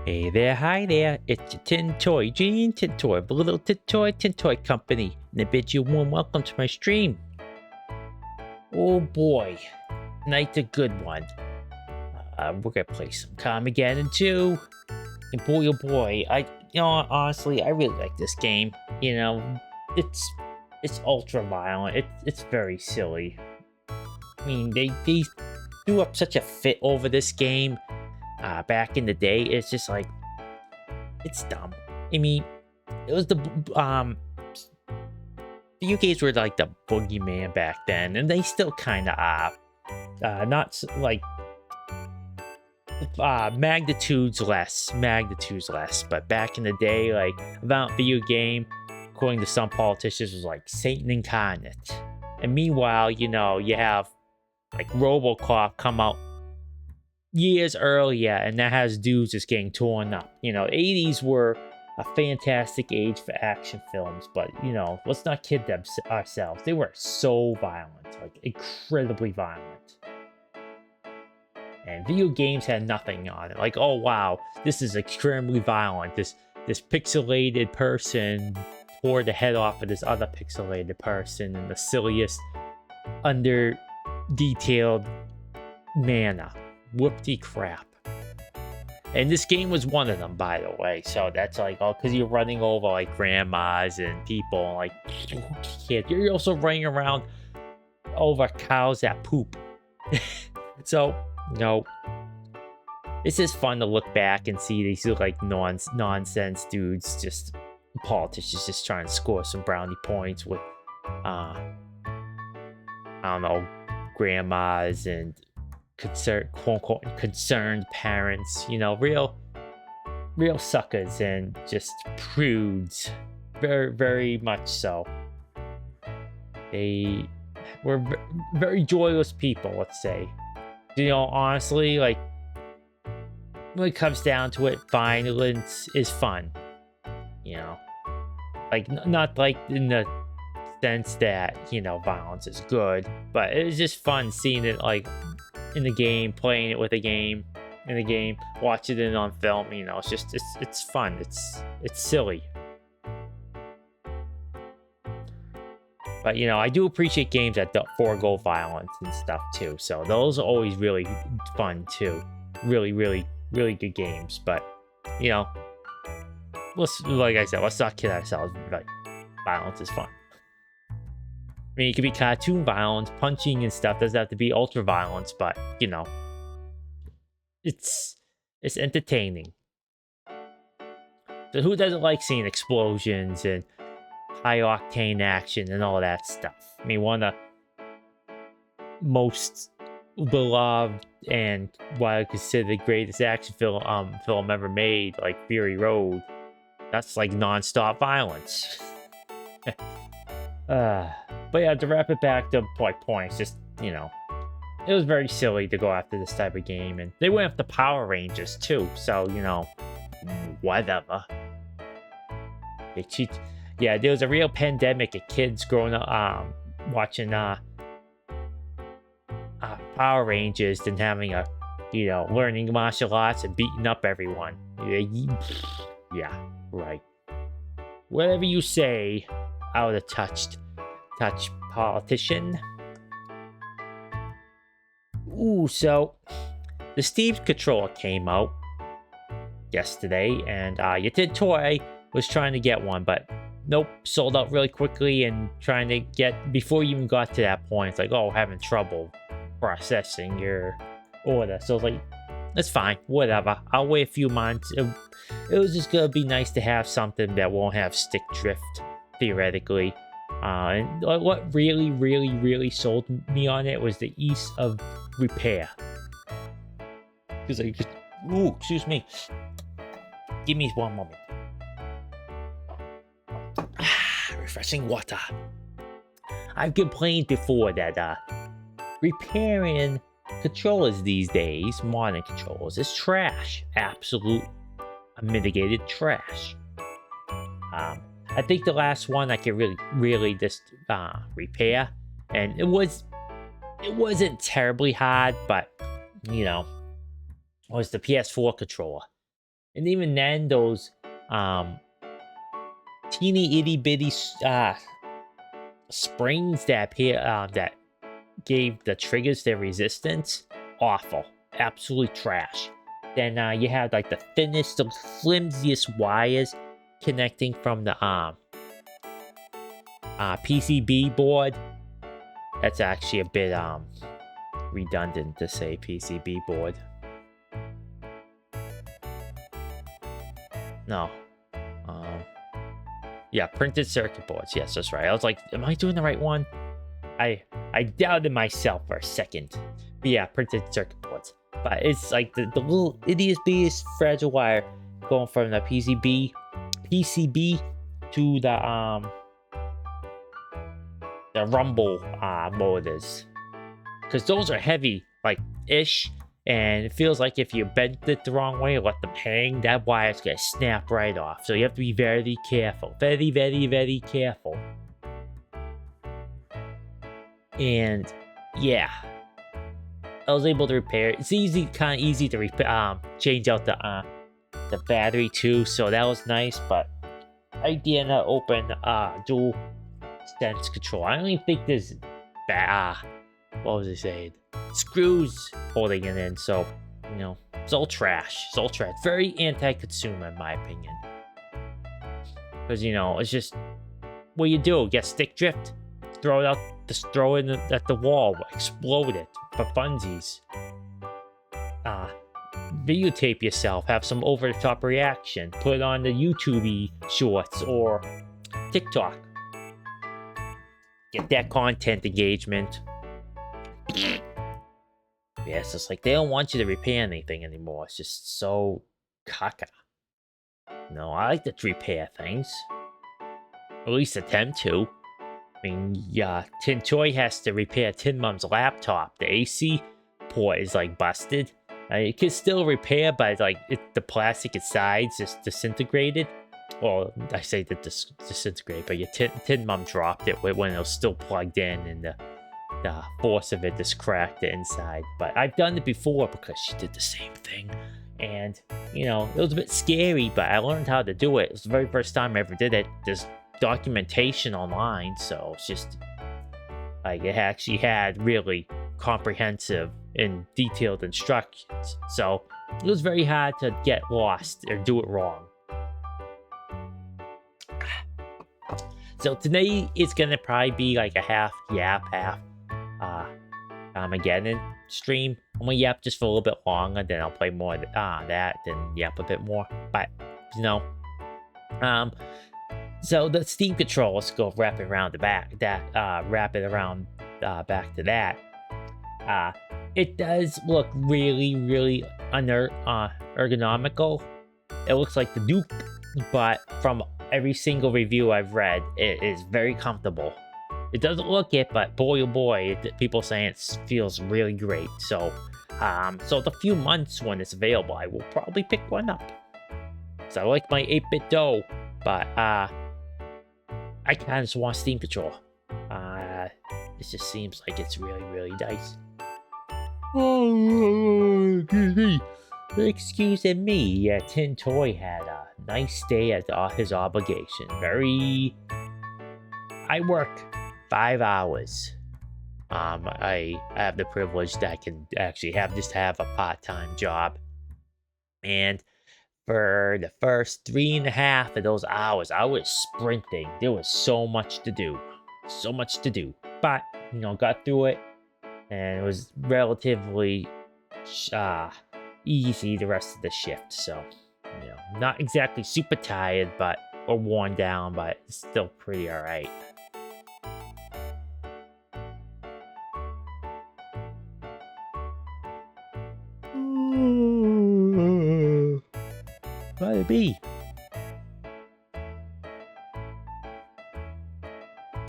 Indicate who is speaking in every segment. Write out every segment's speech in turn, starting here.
Speaker 1: Hey there, hi there, it's your tin toy, eugenetintoy of the little tin toy company, and I bid you a warm welcome to my stream. Oh boy, tonight's a good one. We're gonna play some Carmageddon too, and boy oh boy, honestly, I really like this game. You know, it's ultra violent, it's very silly. I mean, they threw up such a fit over this game. Back in the day, it's just like, it's dumb. I mean, it was the video games were like the boogeyman back then, and they still kind of are. Not like magnitudes less, but back in the day, like, about video game, according to some politicians, was like Satan incarnate. And meanwhile, you know, you have like RoboCop come out years earlier, and that has dudes just getting torn up. You know, 80s were a fantastic age for action films, but, you know, let's not kid ourselves. They were so violent, like incredibly violent. And video games had nothing on it. Like, oh wow, this is extremely violent. This pixelated person tore the head off of this other pixelated person in the silliest, under detailed manner. Whoopty crap. And this game was one of them, by the way. So that's like, oh, because you're running over like grandmas and people, like, kids. You're also running around over cows that poop. So, you know, it's just fun to look back and see these like nonsense dudes, just politicians, just trying to score some brownie points with, I don't know, grandmas and quote-unquote concerned parents, you know, real suckers and just prudes, very, very much so. They were very joyless people, let's say. You know, honestly, like, when it comes down to it, violence is fun, you know, like, not like in the sense that, you know, violence is good, but it's just fun seeing it, like, in the game, playing it with a game, in the game, watching it on film. You know, it's just, it's fun, it's silly. But, you know, I do appreciate games that don't forego violence and stuff too, so those are always really fun too. Really good games. But, you know, like I said, let's not kid ourselves. Like, violence is fun. I mean, it could be cartoon violence, punching and stuff. Doesn't have to be ultra violence, but, you know, it's entertaining. So who doesn't like seeing explosions and high octane action and all that stuff? I mean, one of the most beloved and what I consider the greatest action film ever made, like Fury Road. That's like non-stop violence. But yeah, to wrap it back to points, just, you know, it was very silly to go after this type of game, and they went after Power Rangers too, so, you know, whatever. Yeah, there was a real pandemic of kids growing up, watching Power Rangers and having a, you know, learning martial arts and beating up everyone. Yeah, right. Whatever you say, out of touch politician. Ooh, so the Steam controller came out yesterday, and Toy was trying to get one, but nope, sold out really quickly. And trying to get, before you even got to that point, it's like, oh, having trouble processing your order. So it's like, that's fine, whatever, I'll wait a few months. It was just gonna be nice to have something that won't have stick drift, theoretically. And what really sold me on it was the ease of repair. Because I just, ooh, excuse me. Give me one moment. Refreshing water. I've complained before that repairing controllers these days, modern controllers, is trash. Absolute unmitigated trash. I think the last one I could really just repair, and it wasn't terribly hard, but, you know, was the PS4 controller. And even then, those teeny itty bitty springs that appear that gave the triggers their resistance, awful, absolutely trash. Then you have like the thinnest, the flimsiest wires connecting from the PCB board. That's actually a bit redundant to say PCB board. No. Yeah, printed circuit boards. Yes, that's right. I was like, am I doing the right one? I doubted myself for a second. But yeah, printed circuit boards. But it's like the little ittiest fragile wire going from the PCB to the rumble motors. Because those are heavy, like ish. And it feels like if you bent it the wrong way or let them hang, that wire's gonna snap right off. So you have to be very careful. Very, very, very careful. And yeah, I was able to repair it. It's kind of easy to change out the battery too. So that was nice. But I didn't open dual sense control. I don't even think there's what was I saying? Screws holding it in, so you know, it's all trash. It's all trash. Very anti-consumer in my opinion. Because you know, it's just what you do, get stick drift, throw it out, just throw it at the wall, explode it for funsies. Videotape yourself, have some over-the-top reaction, put it on the YouTube shorts or TikTok. Get that content engagement. Yeah, it's just like they don't want you to repair anything anymore. It's just so caca. No, I like to repair things. Or at least attempt to. I mean, yeah, Tintoy has to repair Tin Mom's laptop. The AC port is like busted. It can still repair, but like the plastic inside just disintegrated. Well, I say that disintegrate, but your Tin Mom dropped it when it was still plugged in, and the force of it just cracked the inside. But I've done it before because she did the same thing. And, you know, it was a bit scary, but I learned how to do it. It was the very first time I ever did it. There's documentation online, so it's just, like, it actually had really comprehensive and detailed instructions. So it was very hard to get lost or do it wrong. So today it's gonna probably be like a half yap, half Carmageddon stream. I'm gonna yap just for a little bit longer, then I'll play more of that, then yap a bit more. But you know, so the Steam control, let's go wrap it around the back. Wrap it around back to that. It does look really, really ergonomical. It looks like the Duke, but from every single review I've read, it is very comfortable. It doesn't look it, but boy oh boy, people saying it feels really great. So, so the few months when it's available, I will probably pick one up. So I like my 8-bit dough, but I kind of just want Steam control. This just seems like it's really, really nice. Oh, excuse me. Tintoy had a nice day at his obligation. I work 5 hours. I have the privilege that I can actually have a part-time job. And for the first 3.5 of those hours, I was sprinting. There was so much to do. But, you know, got through it. And it was relatively easy the rest of the shift. So, you know, not exactly super tired, or worn down, but it's still pretty alright. Let it be.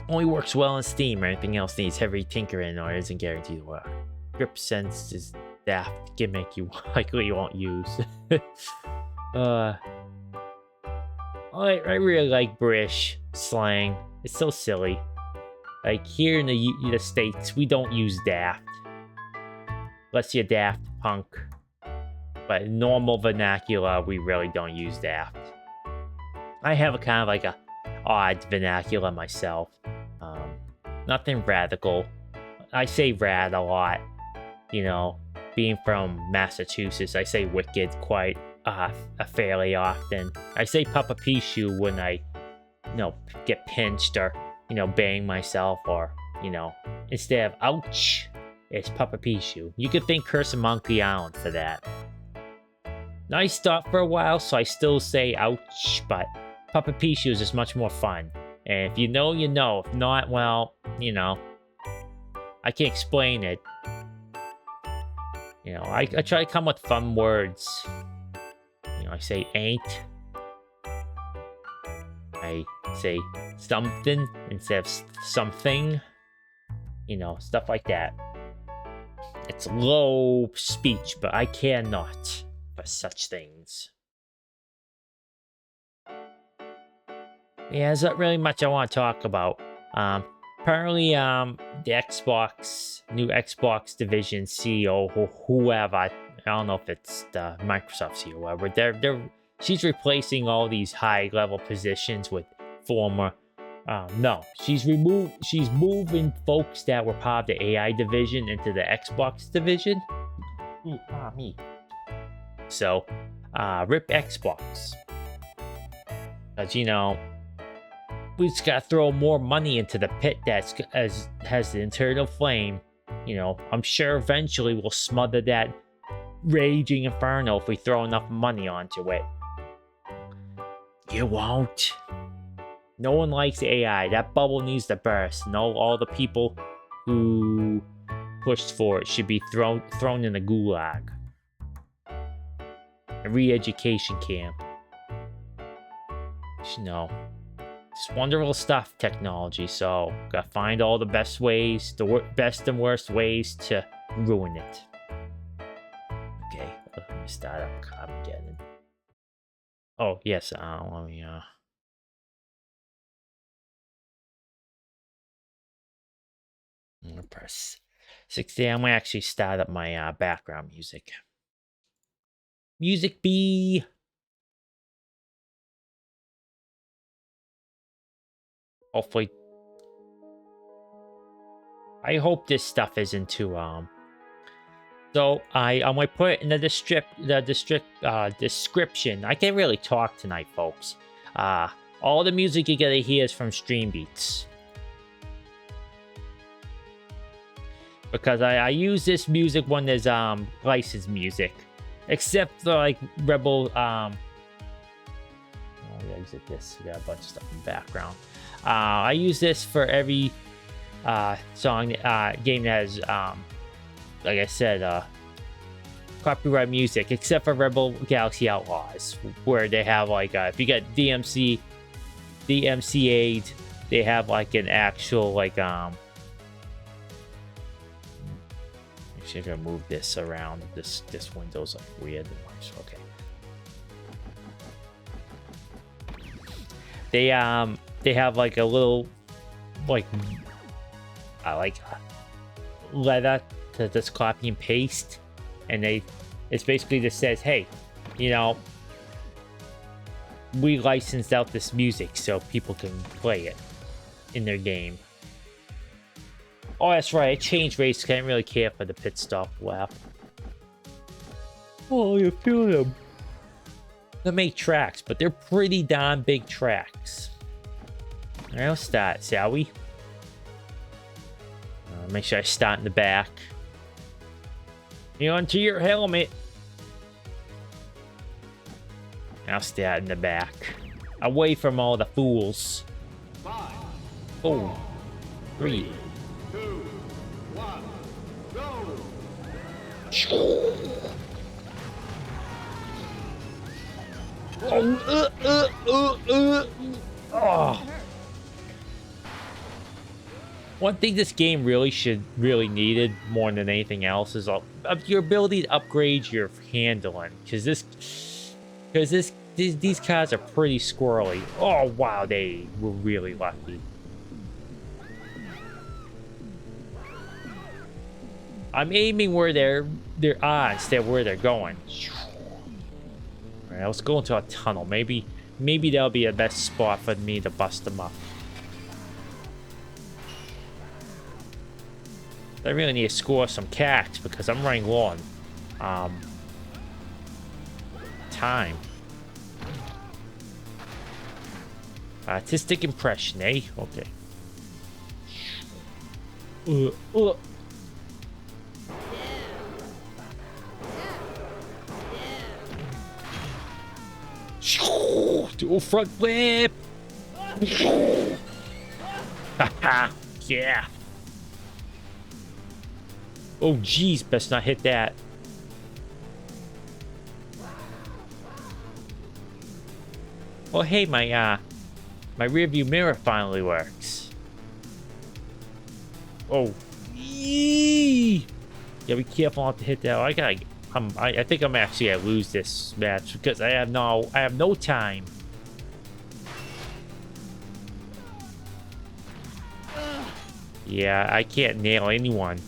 Speaker 1: Only works well in Steam, or anything else needs heavy tinkering or isn't guaranteed to work. Grip sense is daft gimmick you likely won't use. I really like British slang. It's so silly. Like here in the States, we don't use daft. Unless you're daft punk. But normal vernacular, we really don't use that. I have a kind of like a odd vernacular myself. Nothing radical. I say rad a lot. You know, being from Massachusetts, I say wicked quite fairly often. I say Papa Pichu when I, you know, get pinched or, you know, bang myself, or, you know, instead of ouch, it's Papa Pichu. You could thank Curse of Monkey Island for that. I stopped for a while, so I still say ouch, but Papa Pichu is just much more fun. And if you know, you know. If not, well, you know, I can't explain it. You know, I try to come with fun words. You know, I say ain't. I say something instead of something. You know, stuff like that. It's low speech, but I care not for such things. Yeah, there's not really much I want to talk about. Apparently, the new Xbox division CEO, or whoever, I don't know if it's the Microsoft CEO or whatever, she's replacing all these high-level positions with former, no, she's moving folks that were part of the AI division into the Xbox division. Ooh, me. So, rip Xbox. Because, you know, we just gotta throw more money into the pit that has the internal flame. You know, I'm sure eventually we'll smother that raging inferno if we throw enough money onto it. You won't. No one likes AI. That bubble needs to burst. No, all the people who pushed for it should be thrown in a gulag. A re-education camp. You know. It's wonderful stuff, technology, so gotta find all the best ways, the best and worst ways to ruin it. Okay, let me start up Carmageddon. Oh, yes, let me, I'm gonna press 60. I'm gonna actually start up my background music. Music B! Hopefully, I hope this stuff isn't too so I'm gonna put it in the description. I can't really talk tonight, folks. All the music you're gonna hear is from Stream Beats, because I use this music when there's licensed music, except for like Rebel oh yeah, exit this. We got a bunch of stuff in the background. I use this for every song game that has like I said copyright music, except for Rebel Galaxy Outlaws, where they have like if you get DMCA'd, they have like an actual like actually I'm gonna move this around. This window's like weird. Okay. They have like a little like letter to just copy and paste, and it's basically just says, hey, you know, we licensed out this music so people can play it in their game. Oh, that's right, I changed race. Can't really care for the pit stop lap. Oh, you feel them. They make tracks, but they're pretty darn big tracks. Alright, let's start, shall we? Make sure I start in the back. You onto your helmet. I'll start in the back. Away from all the fools. 5, 4, 3, 2, 1, go! Oh. One thing this game really needed more than anything else is your ability to upgrade your handling, because these cars are pretty squirrely. Oh wow, they were really lucky. I'm aiming where they're on instead of where they're going. All right, let's go into a tunnel. Maybe that'll be the best spot for me to bust them up. I really need to score some cacks because I'm running low on time. Artistic impression, eh? Okay. Do a front flip. Yeah. Oh geez, best not hit that. Oh hey, my rear view mirror finally works. Oh, yee! Yeah, be careful not to hit that. I think I'm actually gonna lose this match because I have no time. Yeah, I can't nail anyone.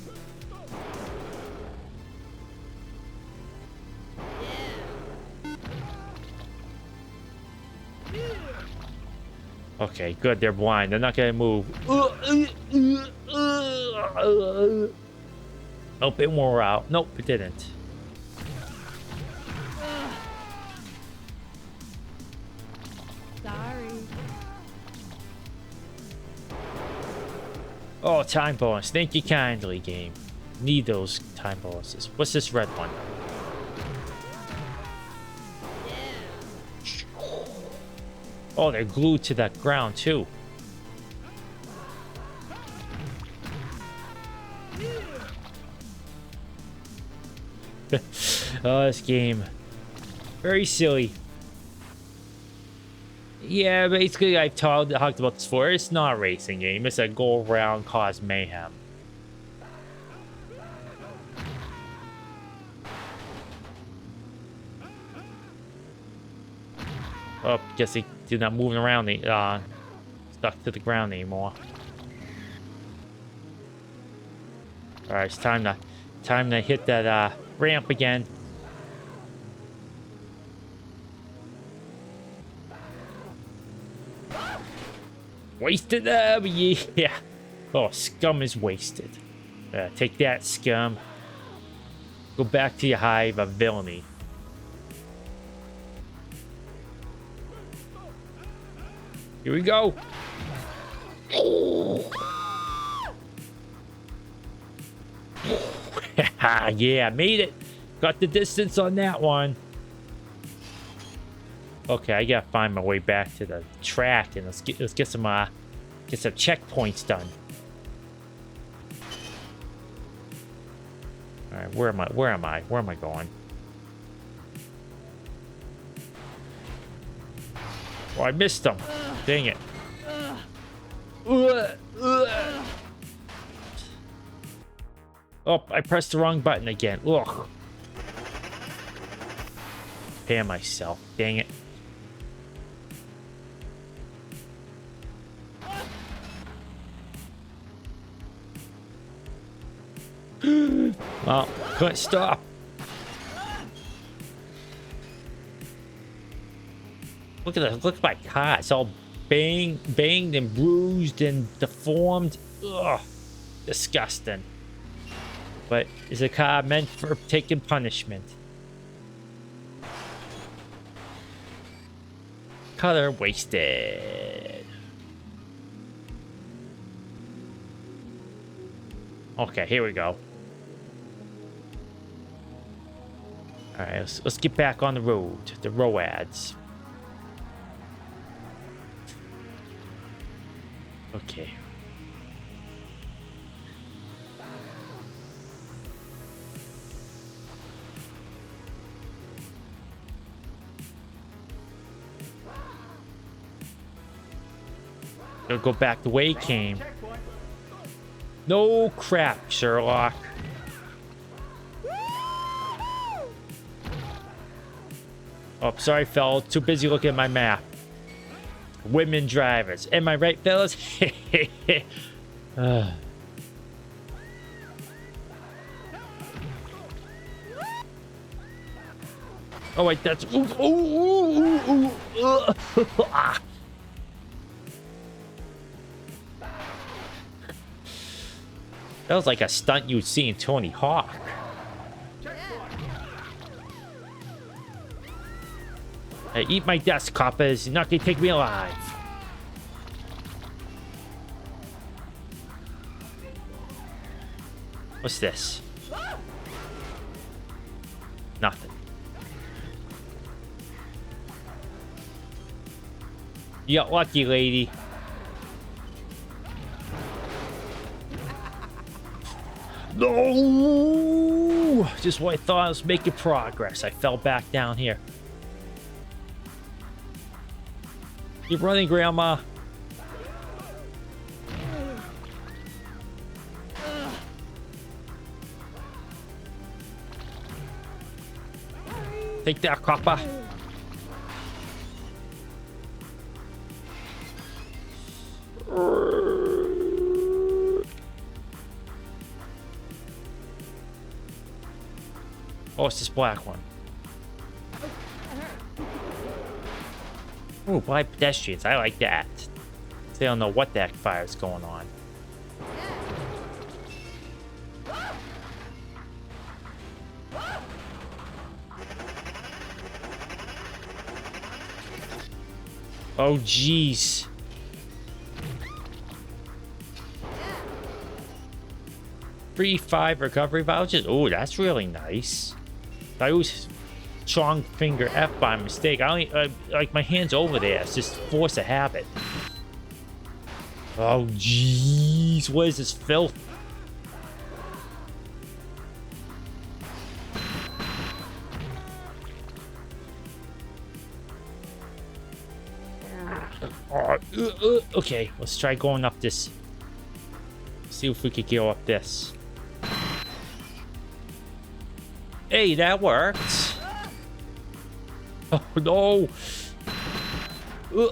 Speaker 1: Okay, good. They're blind. They're not gonna move. Nope, it wore out. Nope, it didn't.
Speaker 2: Sorry.
Speaker 1: Oh, time bonus. Thank you kindly, game. Need those time bonuses. What's this red one? Oh, they're glued to that ground, too. Oh, this game. Very silly. Yeah, basically, I've talked about this before. It's not a racing game. It's a go around, cause mayhem. Oh, guess they're not moving around. They stuck to the ground anymore. All right, it's time to hit that ramp again. Wasted them, yeah. Oh, scum is wasted. Take that, scum. Go back to your hive of villainy. Here we go. Yeah, made it. Got the distance on that one. Okay, I gotta find my way back to the track and let's get some checkpoints done. All right, where am I going? Oh, I missed them. Dang it. Oh, I pressed the wrong button again. Ugh. Prepare myself. Dang it. Well, couldn't stop. Look at this. Look at my car. It's all banged and bruised and deformed. Ugh. Disgusting. But is a car meant for taking punishment? Color wasted. Okay, here we go. All right, let's get back on the road. The roads. Okay. Gotta go back the way he came. No crap, Sherlock. Oh, sorry, fellas. Too busy looking at my map. Women drivers. Am I right, fellas? Oh wait, that's ooh, ooh, ooh, ooh, ah. That was like a stunt you'd see in Tony Hawk. Hey, eat my dust, coppers. You're not gonna take me alive. What's this? Nothing. You got lucky, lady. No! Just when I thought I was making progress, I fell back down here. Keep running, Grandma. Take that, copper. Oh, it's this black one. Ooh, blind pedestrians. I like that. They don't know what that fire's going on. Oh, jeez. Free 5 recovery vouchers. Oh, that's really nice. I always strong finger F by mistake. I only like my hand's over there. It's just force of habit. Oh, jeez. What is this filth? Okay, let's try going up this. See if we could go up this. Hey, that worked. Oh no! You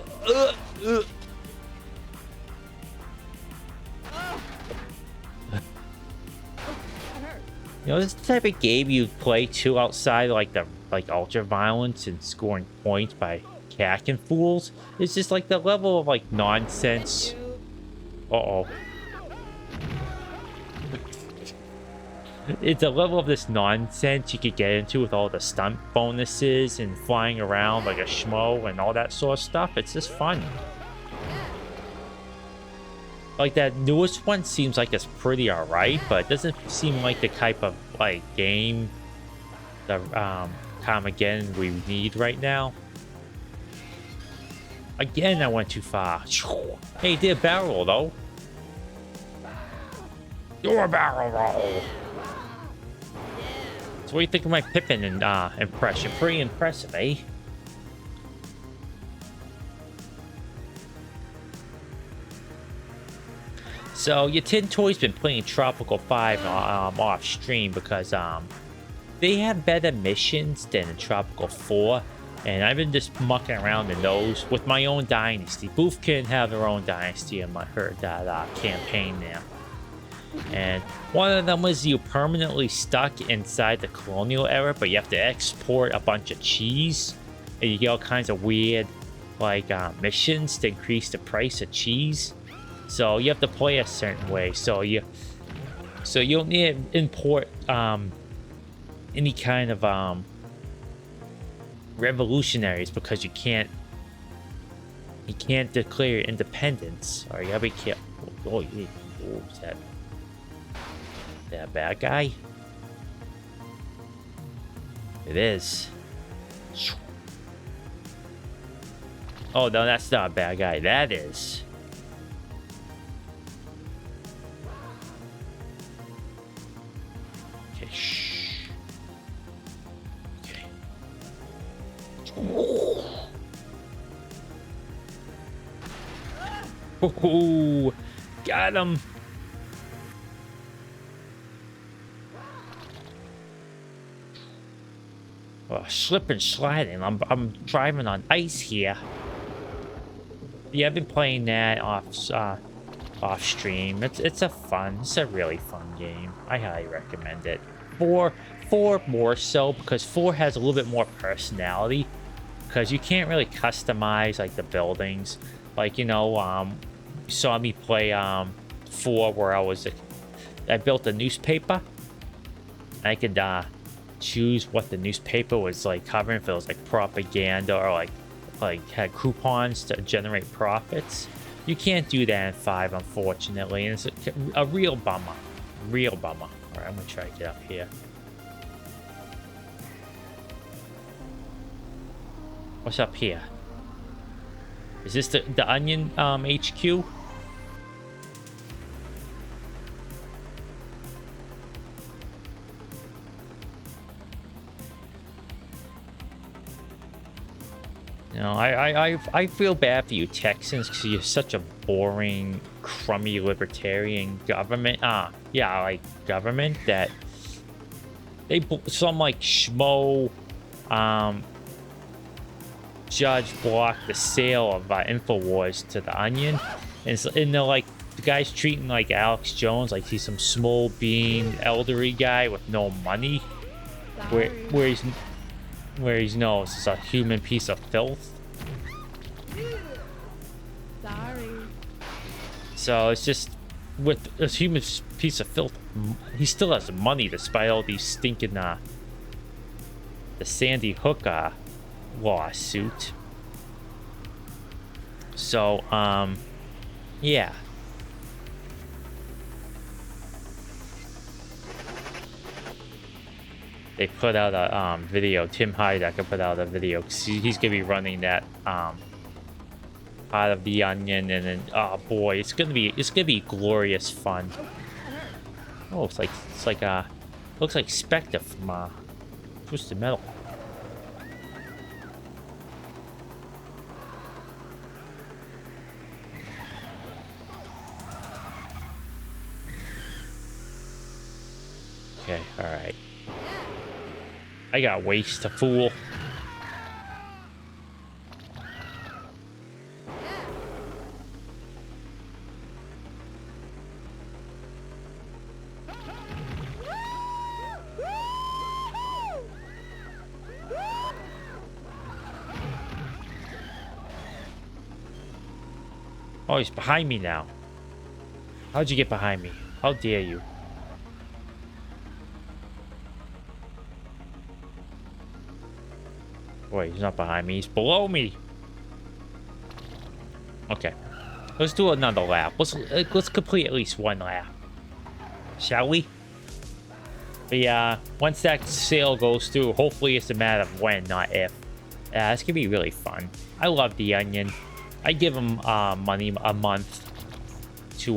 Speaker 1: know, this is the type of game you play too outside like the ultra violence and scoring points by cacking fools. It's just like the level of like nonsense. Uh-oh. It's a level of this nonsense you could get into with all the stunt bonuses and flying around like a schmo and all that sort of stuff. It's just fun. Like that newest one seems like it's pretty alright, but it doesn't seem like the type of like game the Carmageddon we need right now. Again, I went too far. Hey, did a barrel roll though. You're a barrel roll. So what do you think of my Pippin and impression? Pretty impressive, eh? So Eugenetintoy's been playing Tropical 5 off stream because they have better missions than in Tropical 4, and I've been just mucking around in those with my own dynasty. Booth can have their own dynasty in my that campaign there. And one of them was you permanently stuck inside the colonial era, but you have to export a bunch of cheese, and you get all kinds of weird like missions to increase the price of cheese. So you have to play a certain way. So you don't need to import any kind of revolutionaries because you can't declare independence. Or you gotta be careful. Oh, is that a bad guy? It is. Oh no, that's not a bad guy. That is. Okay, shh. Okay. Ooh, got him. Oh, slip and sliding. I'm driving on ice here. Yeah, I've been playing that off stream. It's a really fun game. I highly recommend it. Four more so, because 4 has a little bit more personality. Because you can't really customize like the buildings. Like, you saw me play 4 where I built a newspaper. I could choose what the newspaper was like covering, if it was like propaganda or like had coupons to generate profits. You can't do that in 5, unfortunately, and it's a real bummer. Real bummer. All right, I'm gonna try to get up here. What's up here? Is this the Onion HQ? I feel bad for you Texans because you're such a boring, crummy libertarian government. Yeah, like government that some like schmo judge blocked the sale of InfoWars to the Onion, and they're like, the guy's treating like Alex Jones like he's some small bean elderly guy with no money, where he's no, it's a human piece of filth.
Speaker 2: Sorry.
Speaker 1: So it's just, with this human piece of filth, he still has money despite all these stinking the Sandy Hook lawsuit. So yeah. They put out a video. Tim Heidecker put out a video. He's gonna be running that part of the Onion, and then boy, it's gonna be glorious fun. Oh, looks like Spectre from Twisted Metal. Okay, all right. I got waste to fool. Oh, he's behind me now. How'd you get behind me? How dare you? Wait, he's not behind me. He's below me. Okay. Let's do another lap. Let's complete at least one lap. Shall we? But yeah, once that sale goes through, hopefully it's a matter of when, not if. It's gonna be really fun. I love the Onion. I give them money a month to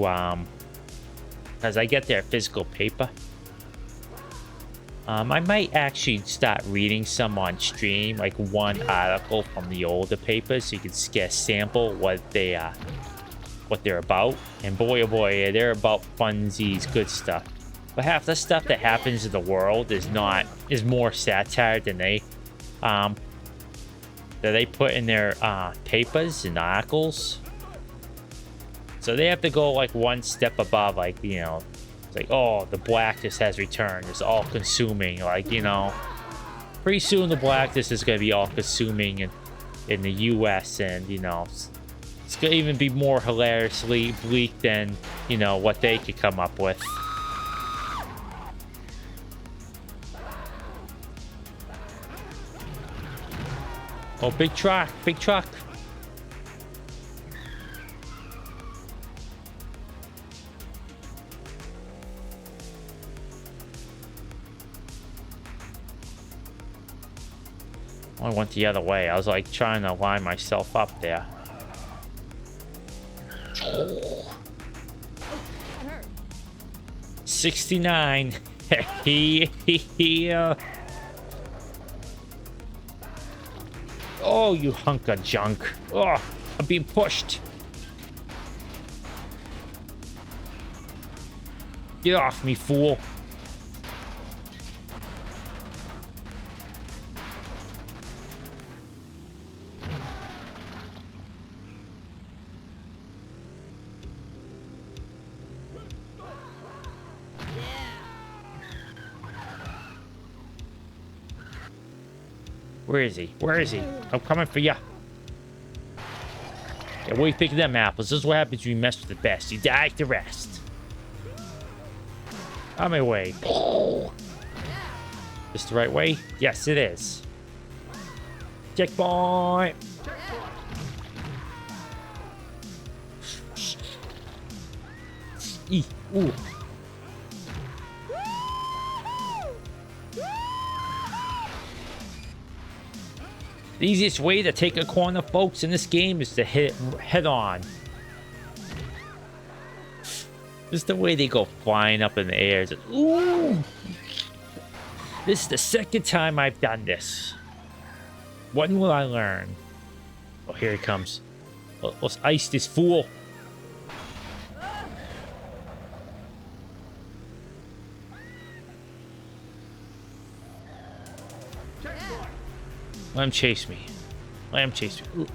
Speaker 1: because I get their physical paper. I might actually start reading some on stream, like one article from the older papers, so you can get a sample what they're about. And boy, oh boy, they're about funsies, good stuff. But half the stuff that happens in the world is more satire than they put in their papers and articles. So they have to go like one step above, like, it's like, oh, the blackness has returned. It's all consuming, like, pretty soon the blackness is going to be all consuming in the US, and it's going to even be more hilariously bleak than what they could come up with. Oh, big truck, big truck. I went the other way. I was like trying to line myself up there. Oh. 69. Oh, you hunk of junk. Oh, I'm being pushed. Get off me, fool. Where is he? Where is he? I'm coming for ya. Yeah, where you picking them apples? This is what happens when you mess with the best. You die like the rest. On my way. This the right way? Yes, it is. Checkpoint. Ooh. The easiest way to take a corner, folks, in this game is to hit it head on. This is the way they go flying up in the air. It's like, ooh! This is the second time I've done this. When will I learn? Oh, here he comes. Let's ice this fool. Let him chase me. Let him chase me. Ooh.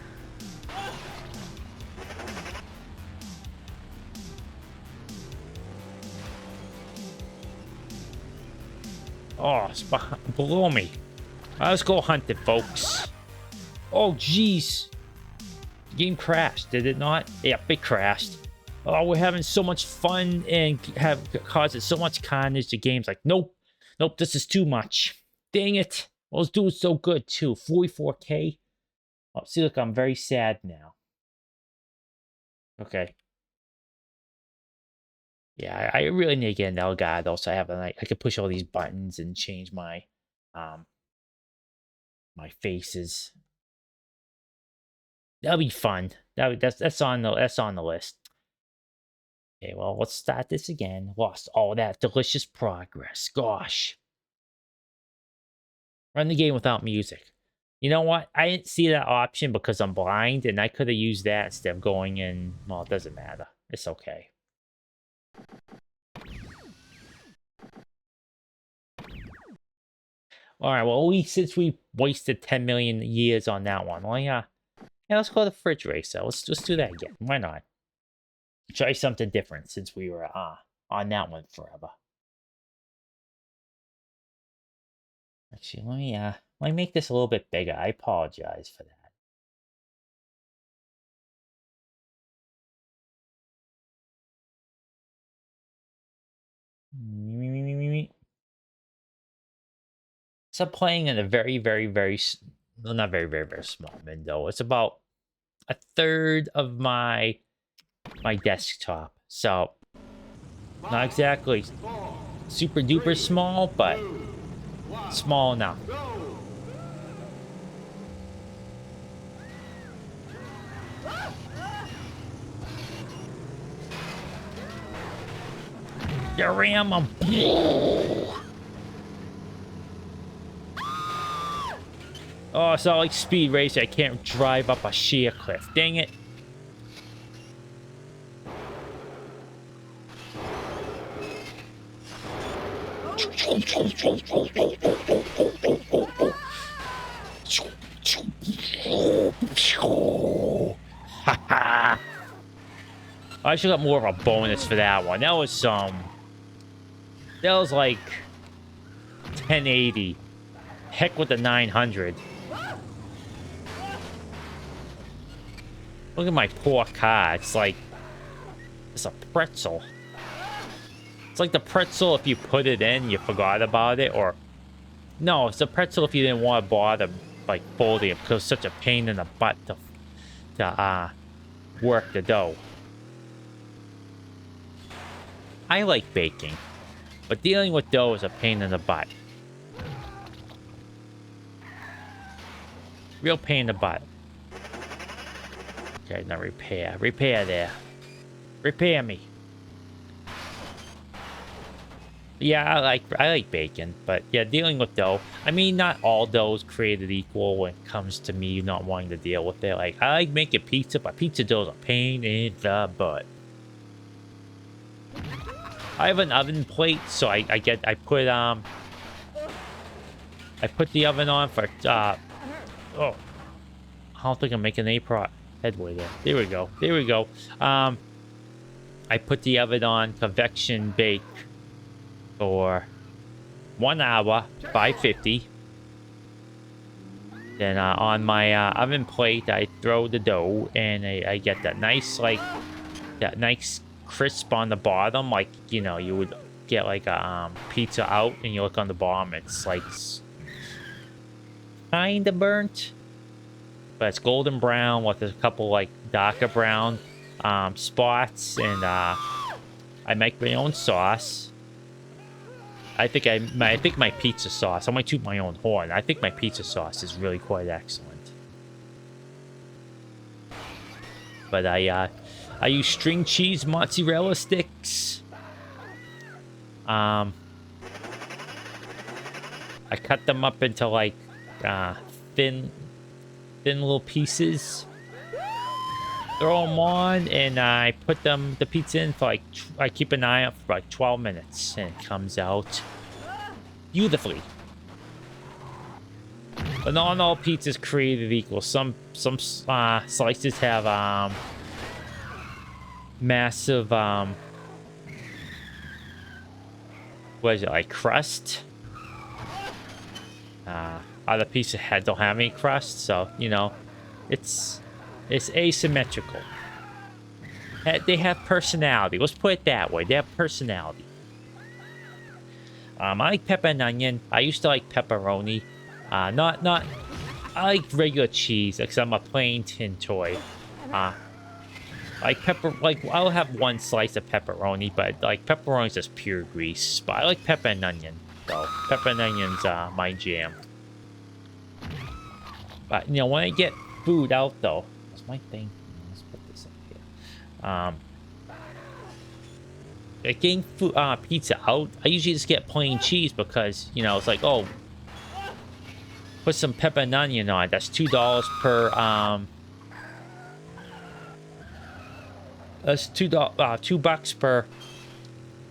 Speaker 1: Oh, it's below me. Let's go hunt it, folks. Oh, jeez. The game crashed, did it not? Yep, it crashed. Oh, we're having so much fun and have caused so much carnage. The game's like, nope. Nope, this is too much. Dang it. I was doing so good, too. 44K. Oh, see, look, I'm very sad now. Okay. Yeah, I really need to get an Elgato, so I can push all these buttons and change my my faces. That'll be fun. That's on the list. Okay, well, let's start this again. Lost all that delicious progress. Gosh. Run the game without music. You know what? I didn't see that option because I'm blind, and I could have used that instead of going in. Well, it doesn't matter. It's okay. All right, well, at least since we wasted 10 million years on that one, well, yeah, let's go to the fridge racer. Let's just do that again. Why not? Try something different since we were on that one forever. Actually, let me make this a little bit bigger. I apologize for that. So I'm playing in a very, very, very, well, not very, very, very small window. It's about a third of my desktop. So not exactly super duper small, but small enough. You ram him. Oh, it's all like Speed Racer. I can't drive up a sheer cliff. Dang it. I should have got more of a bonus for that one. That was like 1080. Heck with the 900. Look at my poor car. It's like, it's a pretzel. It's like the pretzel if you put it in, you forgot about it, or no, it's a pretzel if you didn't want to bother like folding it because it's such a pain in the butt to work the dough. I like baking, but dealing with dough is a pain in the butt. Real pain in the butt. Okay, now repair. Repair there. Repair me. Yeah, I like bacon, but yeah, dealing with dough. I mean, not all dough is created equal when it comes to me not wanting to deal with it. Like, I like making pizza, but pizza dough is a pain in the butt. I have an oven plate, so I put the oven on for oh, I don't think I'm making any headway there. There we go. There we go. I put the oven on convection bake for 1 hour, 550. Then on my oven plate, I throw the dough, and I get that nice, like, that nice crisp on the bottom. Like, you know, you would get like a pizza out, and you look on the bottom, it's like kind of burnt, but it's golden brown with a couple like darker brown spots. And I make my own sauce. I think my pizza sauce, I might toot my own horn, I think my pizza sauce is really quite excellent. But I use string cheese mozzarella sticks. I cut them up into like thin little pieces. Throw them on, and I put the pizza in for like, I keep an eye out for like 12 minutes, and it comes out beautifully. But not all pizzas created equal. Some slices have massive what is it, like crust? Other pieces don't have any crust, so you know, it's asymmetrical. They have personality. Let's put it that way. They have personality. I like pepper and onion. I used to like pepperoni. Not. I like regular cheese, because I'm a pngtuber. Like pepper. Like I'll have one slice of pepperoni, but like pepperoni is just pure grease. But I like pepper and onion. So pepper and onion's my jam. But you know, when I get food out though, what's my thing? Let's put this up here. Getting food, pizza out, I usually just get plain cheese, because you know, it's like, oh, put some pepper and onion on it. That's $2 per that's $2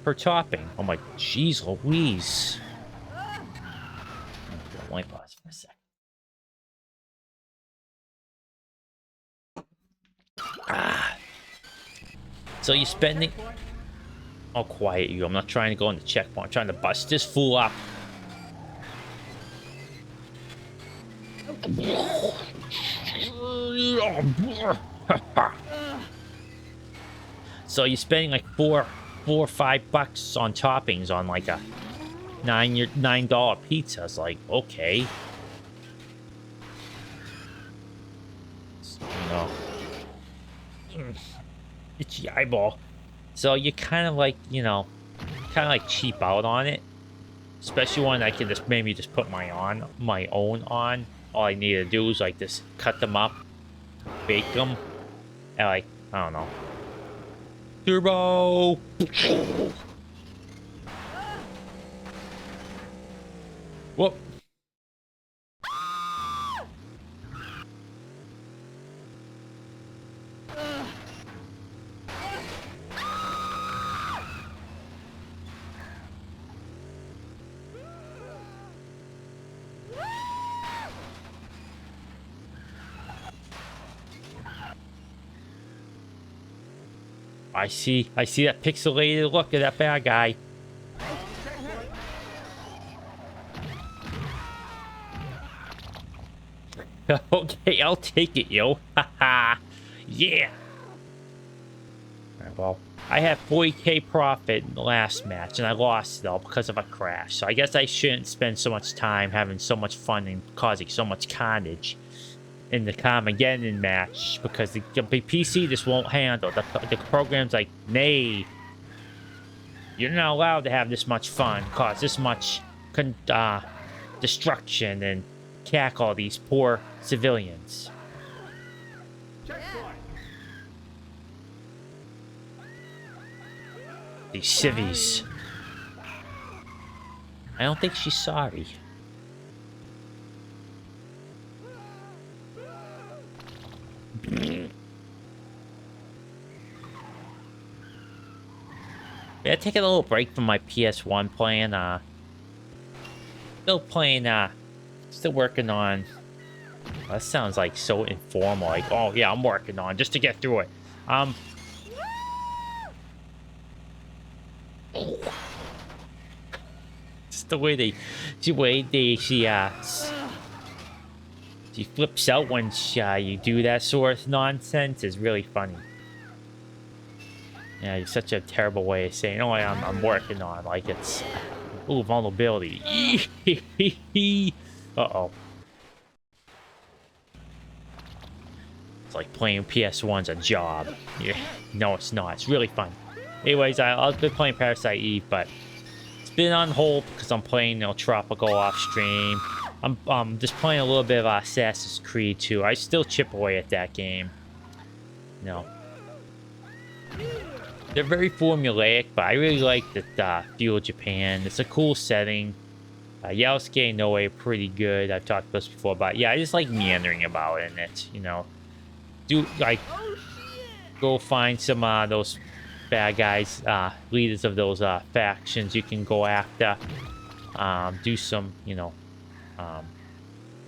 Speaker 1: per topping. I'm like, jeez Louise. Let me pause for a sec. So you're spending. I'll quiet you. I'm not trying to go on the checkpoint. I'm trying to bust this fool up. So you're spending like $4 or $5 on toppings on like a $9 pizza. It's like, okay. No. Itchy eyeball. So you kind of like, you know, kind of like cheap out on it. Especially when I can just maybe just put my own on. All I need to do is like just cut them up, bake them, and like, I don't know. Turbo! Whoop. I see that pixelated look of that bad guy. Okay, I'll take it, yo. Haha. Yeah. Alright, well, I had 40k profit in the last match, and I lost it all because of a crash. So I guess I shouldn't spend so much time having so much fun and causing so much carnage in the Carmageddon match, because the PC just won't handle. The program's like, nay, you're not allowed to have this much fun, cause this much destruction, and cack all these poor civilians. These civvies. I don't think she's sorry. Yeah, taking a little break from my PS1 playing. Still working on. That sounds like so informal. Like, oh yeah, I'm working on just to get through it. It's the way she She flips out when you do that sort of nonsense. Is really funny. Yeah, it's such a terrible way of saying, "Oh, I'm working on." Like it's, ooh, vulnerability. Uh-oh. It's like playing PS1's a job. Yeah, no, it's not. It's really fun. Anyways, I've been playing Parasite Eve, but it's been on hold because I'm playing Tropical off stream. I'm just playing a little bit of Assassin's Creed 2. I still chip away at that game. No. They're very formulaic, but I really like that Feudal Japan. It's a cool setting. Yasuke no way pretty good. I've talked about this before, but yeah, I just like meandering about in it, you know. Do like go find some those bad guys, leaders of those factions you can go after. Do some, you know,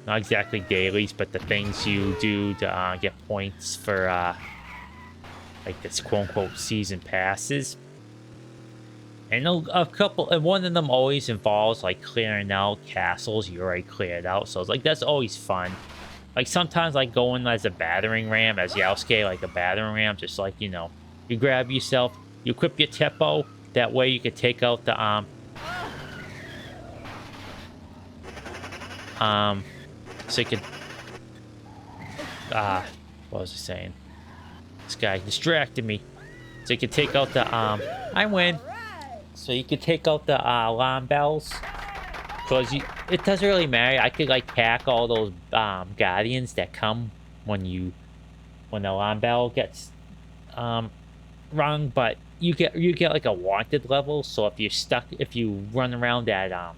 Speaker 1: not exactly dailies, but the things you do to get points for like this quote-unquote season passes. And a couple, and one of them always involves like clearing out castles you already cleared out. So it's like that's always fun. Like sometimes like going as a battering ram, as Yasuke, like a battering ram, just like, you know, you grab yourself, you equip your Teppo, that way you could take out the so you could what was I saying? This guy distracted me. So you could take out the I win. So you could take out the alarm bells. Because it doesn't really matter. I could like hack all those guardians that come when the alarm bell gets rung, but you get like a wanted level. So if you're stuck, if you run around that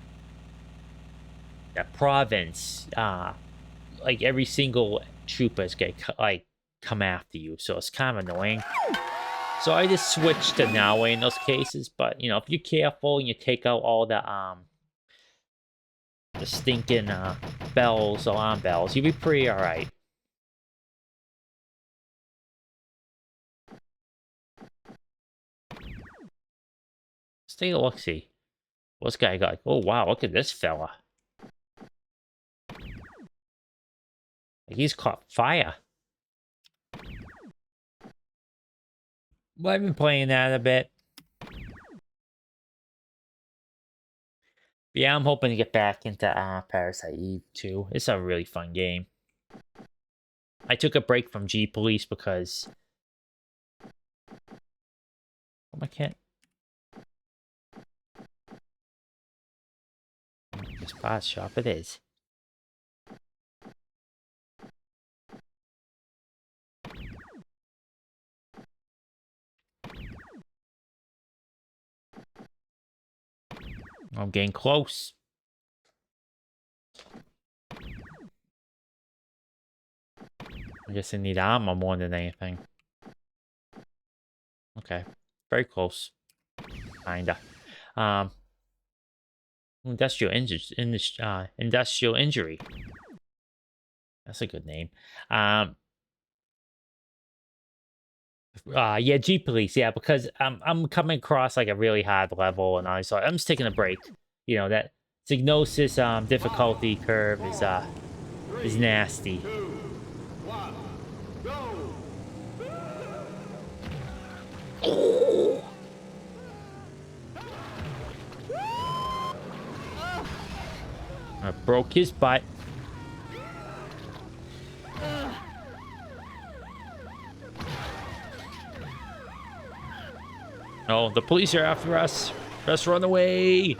Speaker 1: province, like every single trooper's gonna like come after you. So it's kind of annoying. So I just switched to Naue in those cases. But you know, if you're careful and you take out all the stinking bells, alarm bells, you'll be pretty alright. Let's take a look-see. What's guy got? Oh wow, look at this fella. He's caught fire. Well, I've been playing that a bit. Yeah, I'm hoping to get back into Parasite Eve 2. It's a really fun game. I took a break from G Police because I can't. The spot shop it is. I'm getting close. I guess I need armor more than anything. Okay, very close. Kinda. Industrial injury. That's a good name. Yeah, G Police. Yeah, because I'm coming across like a really hard level, and I'm just taking a break. You know that Signosis difficulty curve is nasty. I broke his butt. Oh, the police are after us. Let's run away.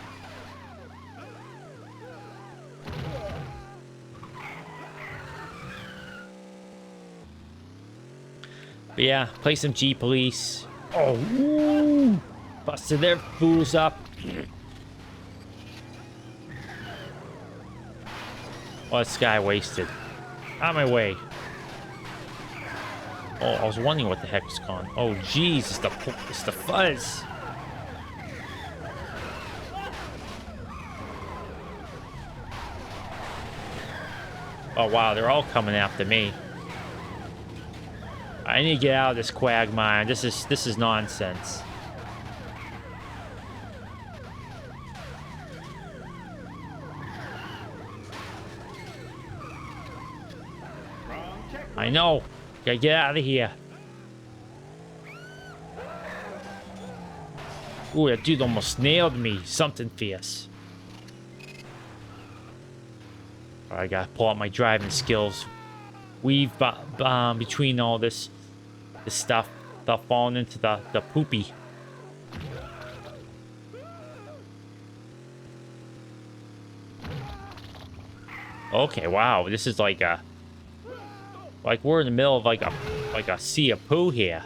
Speaker 1: But yeah, play some G Police. Oh, woo! Busted their fools up. Oh, this guy wasted. Out of my way. Oh, I was wondering what the heck was going on. Oh, jeez, it's the fuzz. Oh, wow, they're all coming after me. I need to get out of this quagmire. This is nonsense. I know. Gotta get out of here. Ooh, that dude almost nailed me. Something fierce. I gotta pull out my driving skills. Weave between all this stuff without falling into the poopy. Okay, wow, this is like we're in the middle of like a sea of poo here.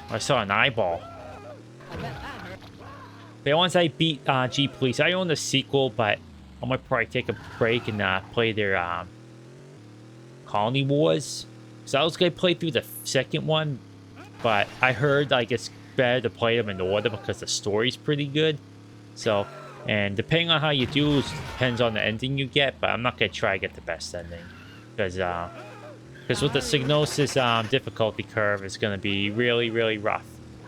Speaker 1: I saw an eyeball. But once I beat G Police, I own the sequel, but I might probably take a break and play their Colony Wars. So I was gonna play through the second one, but I heard like it's better to play them in order because the story's pretty good. So, and depending on how you do, it depends on the ending you get. But I'm not gonna try to get the best ending because with the Psygnosis difficulty curve, it's gonna be really rough.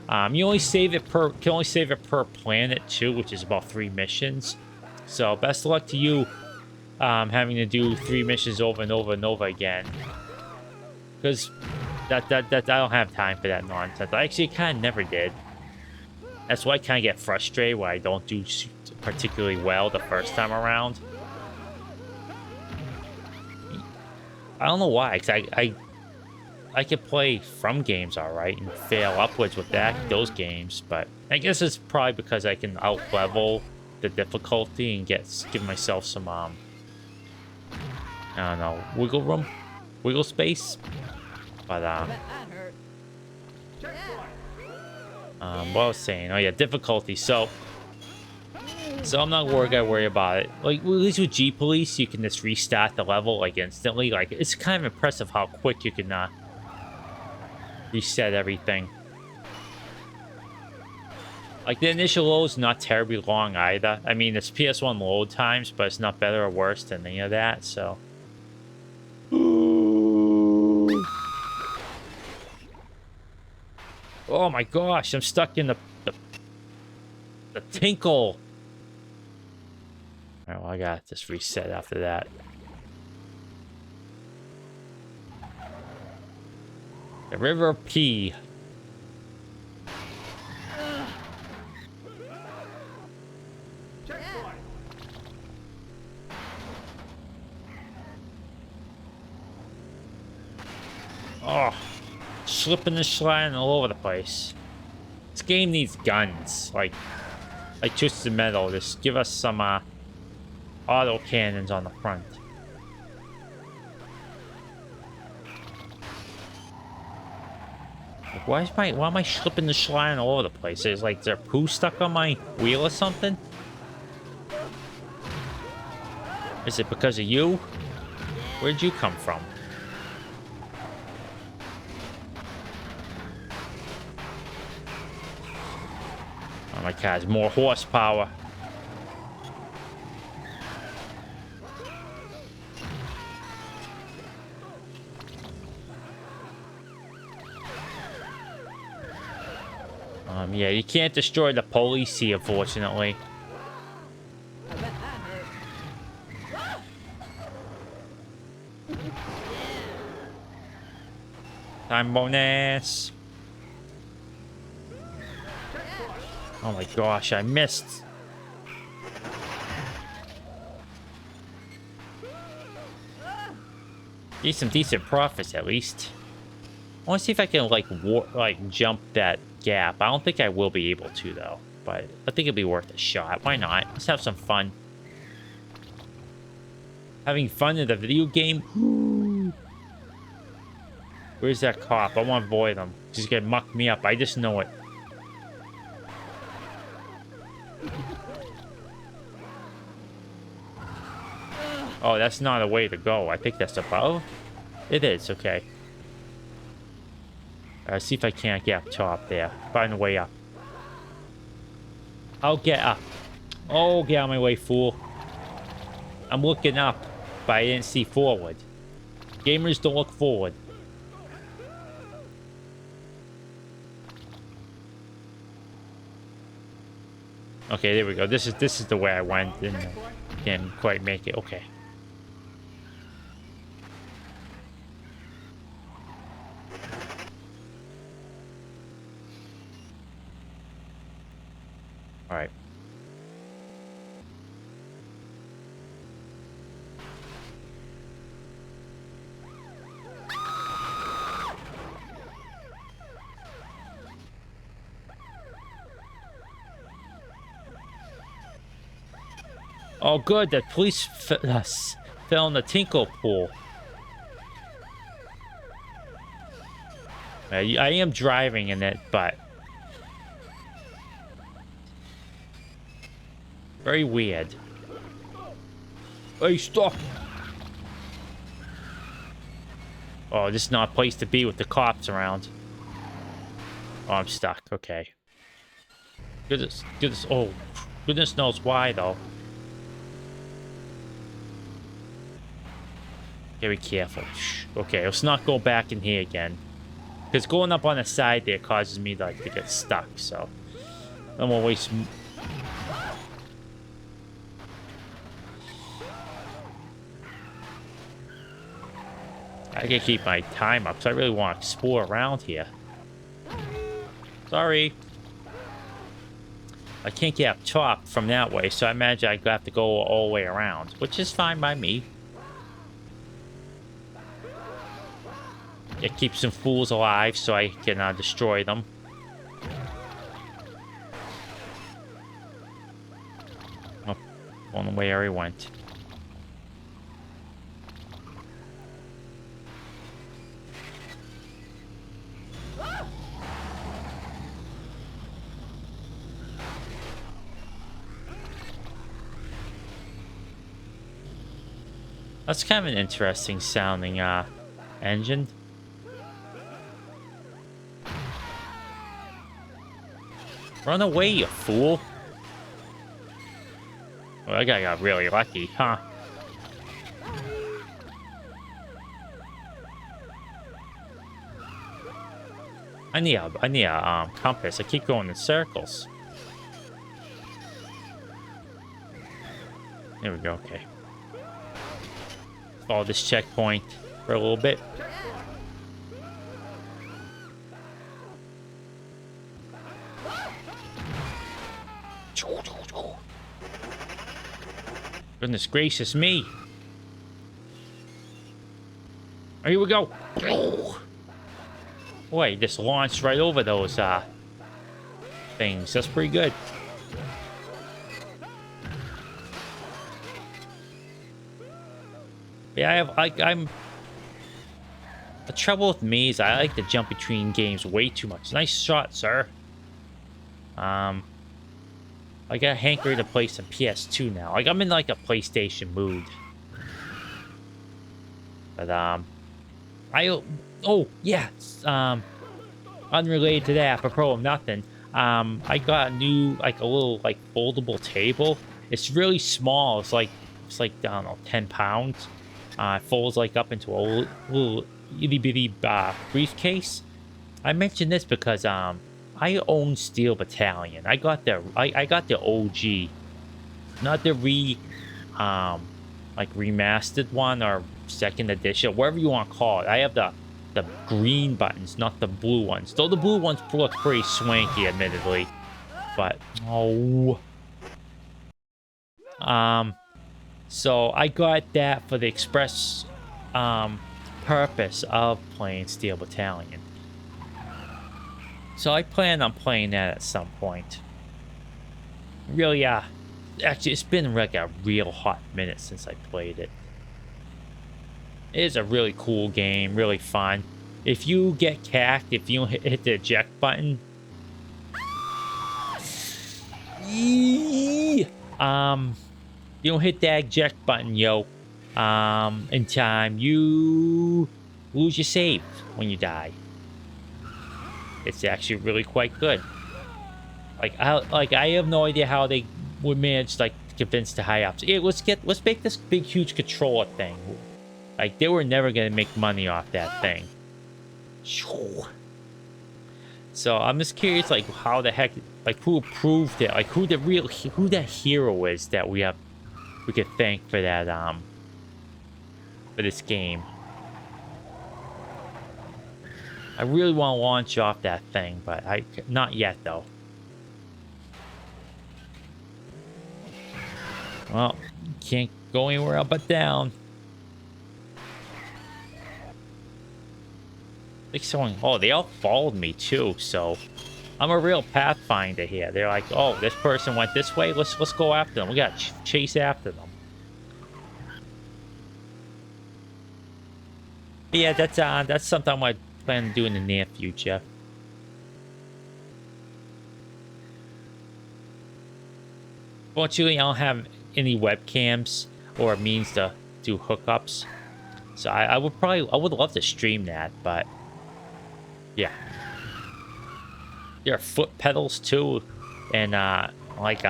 Speaker 1: You only save it can only save it per planet too, which is about 3 missions. So best of luck to you having to do 3 missions over and over and over again. Because that I don't have time for that nonsense. I actually kind of never did. That's why I kind of get frustrated when I don't do particularly well the first time around. I don't know why, because I could play From games alright and fail upwards with those games, but I guess it's probably because I can out-level the difficulty and give myself some, I don't know, wiggle space. But, what I was saying, oh yeah, difficulty, so I'm not gonna worry about it. Like, at least with G Police, you can just restart the level, like, instantly. Like, it's kind of impressive how quick you can, reset everything. Like, the initial load is not terribly long either. I mean, it's PS1 load times, but it's not better or worse than any of that, so. Oh my gosh, I'm stuck in the tinkle. Alright, well, I gotta just reset after that. The River P. Oh, slipping and sliding all over the place. This game needs guns, like Twisted Metal. Just give us some auto cannons on the front. Like, why am I slipping and sliding all over the place? Is there poo stuck on my wheel or something? Is it because of you? Where'd you come from? Oh my god, it's more horsepower. Yeah, you can't destroy the police here, unfortunately. Time bonus. Oh my gosh, I missed. Need some decent profits at least. I want to see if I can jump that gap. I don't think I will be able to though, but I think it'd be worth a shot. Why not? Let's have some fun. Having fun in the video game. Where's that cop? I want to avoid him. He's gonna muck me up. I just know it. Oh, that's not a way to go. I think that's above. It is, okay. See if I can't get up top there. Find a way up. I'll get up. Oh, get out of my way, fool. I'm looking up, but I didn't see forward. Gamers don't look forward. Okay, there we go. This is the way I went, and didn't quite make it. Okay. All right. Oh, good. The police fell in the tinkle pool. I am driving in it, but very weird. Hey, stop! Oh, this is not a place to be with the cops around. Oh, I'm stuck. Okay. Goodness. Oh, goodness knows why, though. Okay, be careful. Shh. Okay, let's not go back in here again. Because going up on the side there causes me like to get stuck, so I'm gonna waste. I gotta keep my time up, so I really want to explore around here. Sorry. I can't get up top from that way, so I imagine I have to go all the way around, which is fine by me. It keeps some fools alive so I can destroy them. Oh, on the way I went. That's kind of an interesting sounding engine. Run away, you fool. Well, that guy got really lucky, huh? I need a compass. I keep going in circles. There we go, okay. Follow this checkpoint for a little bit. Goodness gracious me. Oh, here we go. Boy, just launched right over those things. That's pretty good. Yeah, I'm the trouble with me is I like to jump between games way too much. Nice shot, sir. I got hankering to play some PS2 now. Like I'm in like a PlayStation mood. But oh yeah, unrelated to that, apropos of nothing. I got a new like a little like foldable table. It's really small. It's like I don't know, 10 pounds. It folds like up into a little itty bitty briefcase. I mentioned this because I own Steel Battalion. I got the OG, not the like remastered one or second edition, whatever you want to call it. I have the green buttons, not the blue ones. Though the blue ones look pretty swanky, admittedly. But oh, so I got that for the express purpose of playing Steel Battalion. So I plan on playing that at some point. Really, actually, it's been like a real hot minute since I played it. It is a really cool game, really fun. If you get cacked, if you hit the eject button, you don't hit that eject button, yo. In time, you lose your save when you die. It's actually really quite good. Like I have no idea how they would manage to convince the high ups. Yeah, let's make this big huge controller thing. Like they were never gonna make money off that thing. So I'm just curious, like, how the heck, like, who approved it, like, who that hero is that we could thank for that, for this game. I really want to launch off that thing, but not yet though. Well, can't go anywhere else but down. Like someone, oh, they all followed me too, so I'm a real pathfinder here. They're like, oh, this person went this way. Let's go after them. We got to chase after them. But yeah, that's something I might plan to do in the near future. Fortunately, I don't have any webcams or means to do hookups, so I would love to stream that, but yeah. There are foot pedals too, and like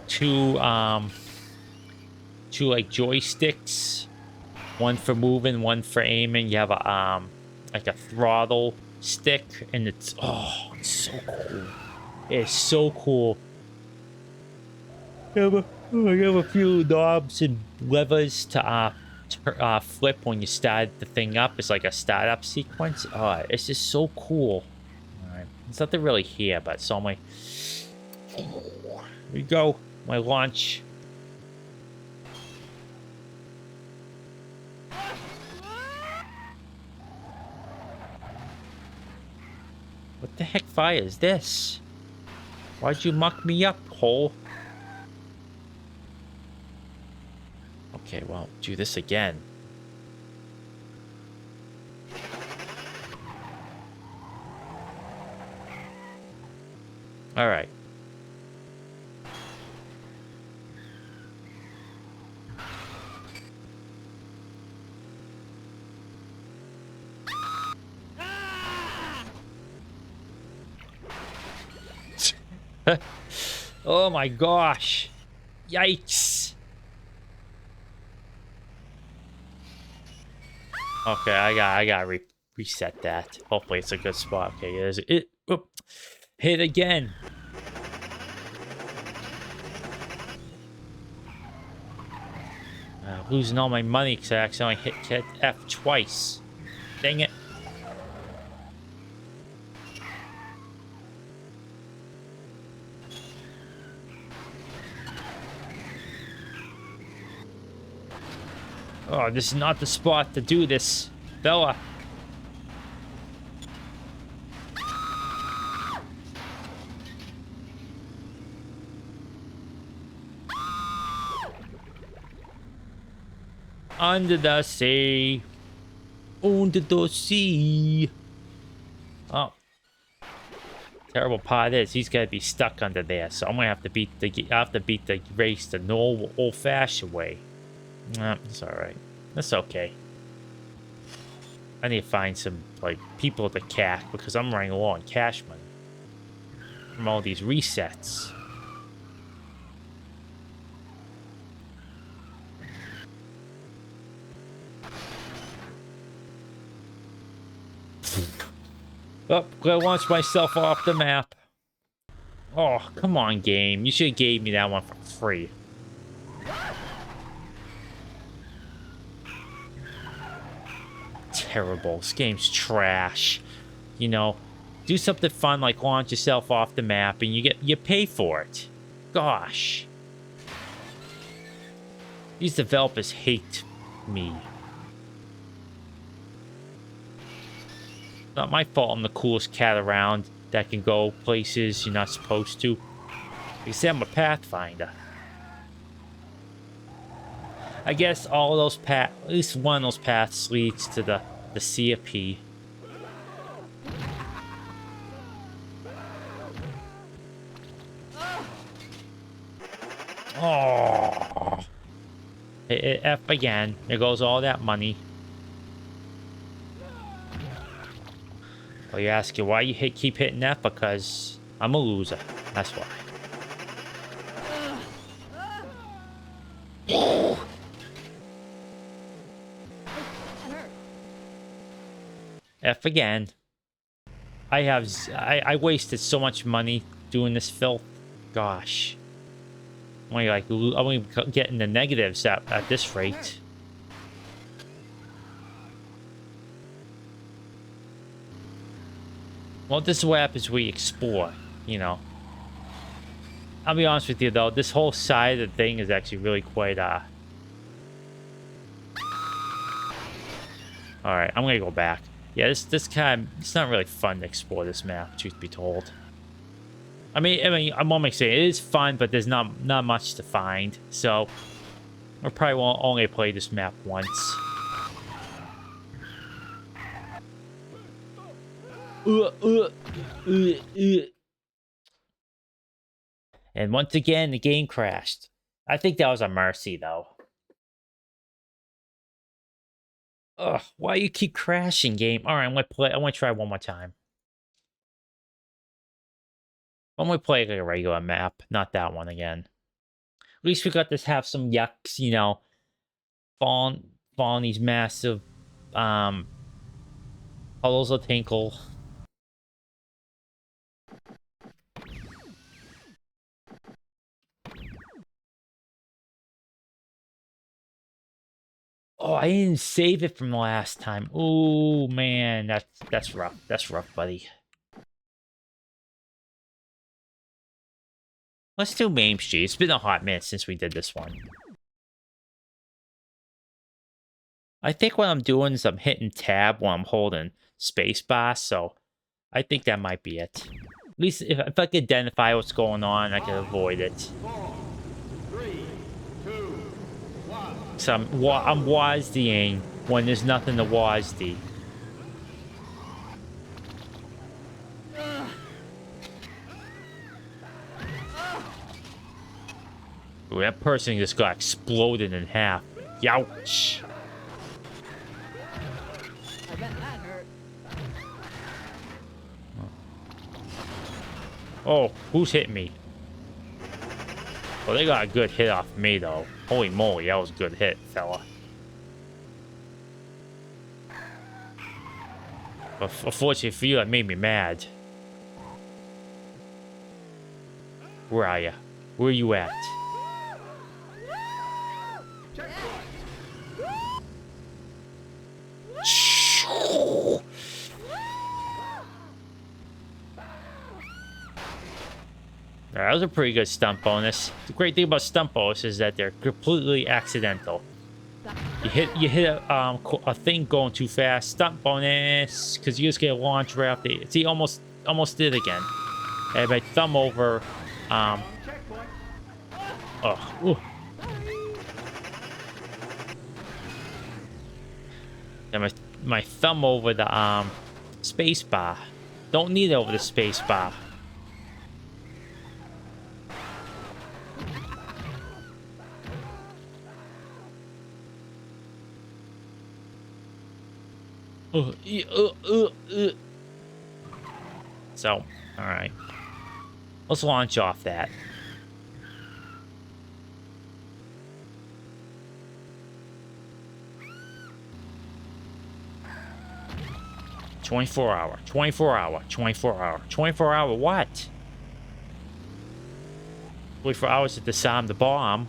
Speaker 1: two like joysticks, one for moving, one for aiming. You have a like a throttle stick, and it's so cool. It's so cool. You have a few knobs and levers to flip when you start the thing up. It's like a startup sequence. Oh, it's just so cool. All right, there's nothing really here, but so I'm like, here we go, my launch. What the heck fire is this? Why'd you muck me up, hole? Okay, well, do this again. All right. Oh my gosh. Yikes. Okay, I gotta reset that. Hopefully it's a good spot. Okay, it hit again. Losing all my money because I accidentally hit F twice. Dang it. Oh, this is not the spot to do this, Bella. Under the sea. Under the sea. Oh. Terrible part is he's gotta be stuck under there, so I'm gonna have to beat the race the normal old-fashioned way. Nah, it's alright. That's okay. I need to find some like people to cash because I'm running low on cash money from all these resets. Oh, I launched myself off the map. Oh, come on, game. You should have gave me that one for free. Terrible. This game's trash. You know, do something fun like launch yourself off the map and you pay for it. Gosh. These developers hate me. Not my fault I'm the coolest cat around that can go places you're not supposed to. You say I'm a pathfinder. I guess all those at least one of those paths leads to the CFP. Oh. F again. There goes all that money. Well, you're asking why you keep hitting F? Because I'm a loser. That's why. F again. I wasted so much money doing this filth. Gosh. I'm only getting the negatives at this rate. Well, this is what happens when we explore, you know. I'll be honest with you, though. This whole side of the thing is actually really quite, Alright, I'm gonna go back. Yeah, this kind of... It's not really fun to explore this map, truth be told. I mean, I'm almost saying it is fun, but there's not much to find. So, I probably won't only play this map once. And once again, the game crashed. I think that was a mercy, though. Ugh, why you keep crashing, game? All right, I'm gonna try one more time. I'm gonna play like a regular map, not that one again. At least we got to have some yucks, you know, falling these massive puddles of tinkle. Oh, I didn't save it from the last time. Oh man, that's rough. That's rough, buddy. Let's do Main Street. It's been a hot minute since we did this one. I think what I'm doing is I'm hitting tab while I'm holding spacebar, so I think that might be it. At least if I can identify what's going on, I can avoid it.
Speaker 2: 4, 3, 2, 1.
Speaker 1: So I'm WASDing when there's nothing to WASD. Ooh, that person just got exploded in half. Youch.
Speaker 3: I bet that hurt.
Speaker 1: Oh, who's hitting me? Well, they got a good hit off me, though. Holy moly, that was a good hit, fella. But unfortunately for you, that made me mad. Where are you? Where are you at? That was a pretty good stunt bonus. The great thing about stunt bonus is that they're completely accidental. You hit a thing going too fast. Stunt bonus, because you just get launched right off the... See, almost did it again. I had my thumb over... Ooh. And my thumb over the space bar. Don't need it over the space bar. So, all right. Let's launch off that. $24 hour, 24 hour, 24 hour, 24 hour what? 24 hours to disarm the bomb.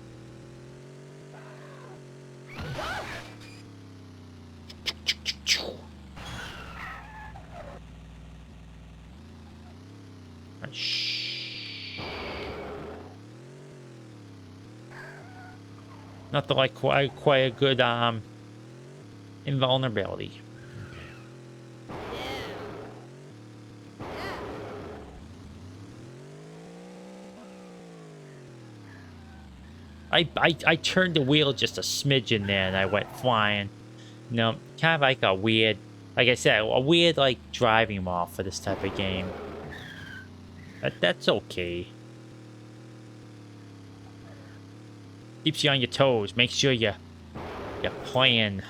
Speaker 1: Nothing like quite a good invulnerability. I turned the wheel just a smidgen there and I went flying. You know, kind of like a weird, like I said, a weird like driving model for this type of game. But that's okay. Keeps you on your toes. Make sure you're playing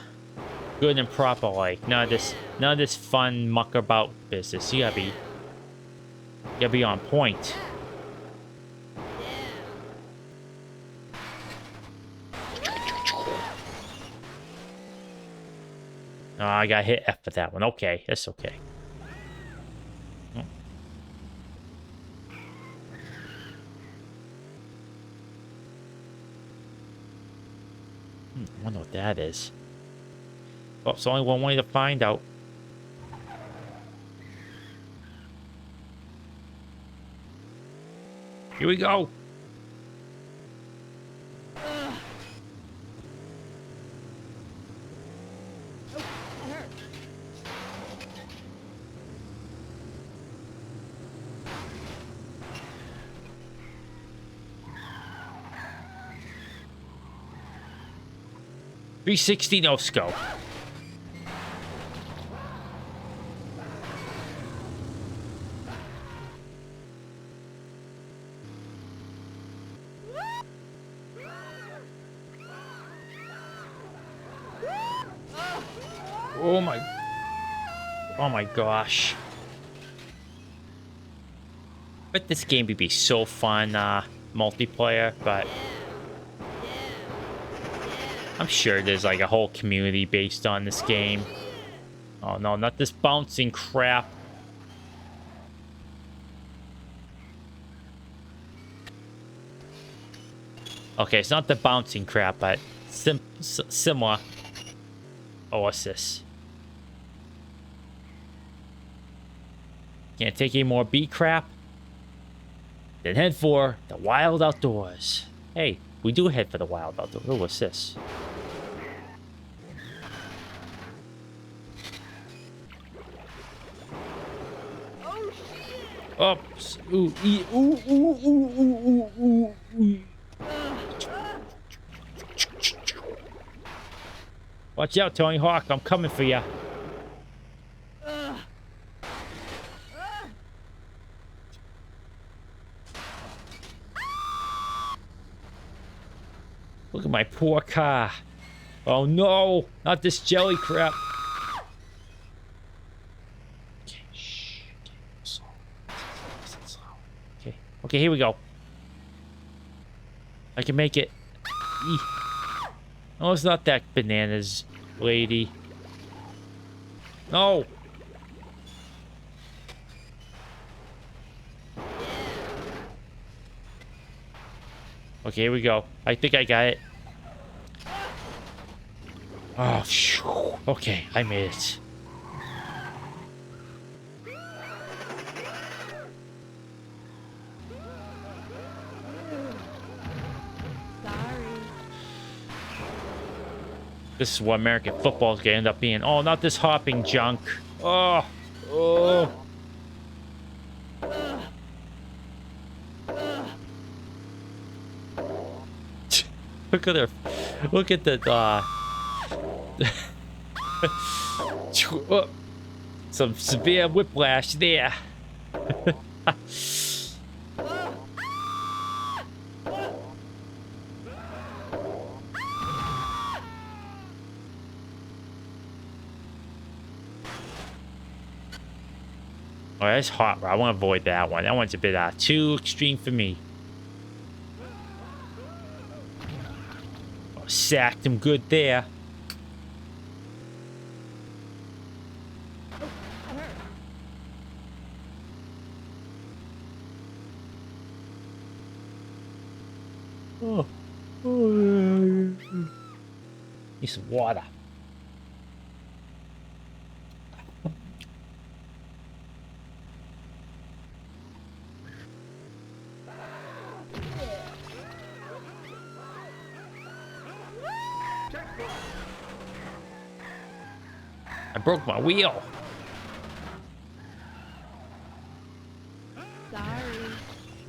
Speaker 1: good and proper like. None of this fun muck about business. You gotta be on point. Oh, I got hit F for that one. Okay, that's okay. I wonder what that is. Oh, it's only one way to find out. Here we go.
Speaker 3: That hurt.
Speaker 1: .360 no scope. Oh my gosh. Bet this game would be so fun, multiplayer, but I'm sure there's like a whole community based on this game. Oh no, not this bouncing crap. Okay, it's not the bouncing crap, but similar. Oh, what's this? Can't take any more beat crap? Then head for the wild outdoors. Hey, we do head for the wild outdoors. Oh, what's this? Oops. Ooh, ooh, ooh, ooh, ooh, ooh, ooh. Watch out, Tony Hawk. I'm coming for you. Look at my poor car. Oh no, not this jelly crap. Okay, shh. Okay, okay, here we go. I can make it. Eeh. No, it's not that bananas lady. No. Okay, here we go. I think I got it. Oh, phew. Okay, I made it. This is what American football is going to end up being. Oh, not this hopping junk. Oh. Oh. Look at her. Look at the some severe whiplash there. Oh, that's hot, bro. I want to avoid that one. That one's a bit too extreme for me. Oh, sacked him good there. Oh. Need some water. I broke my wheel.
Speaker 3: Sorry.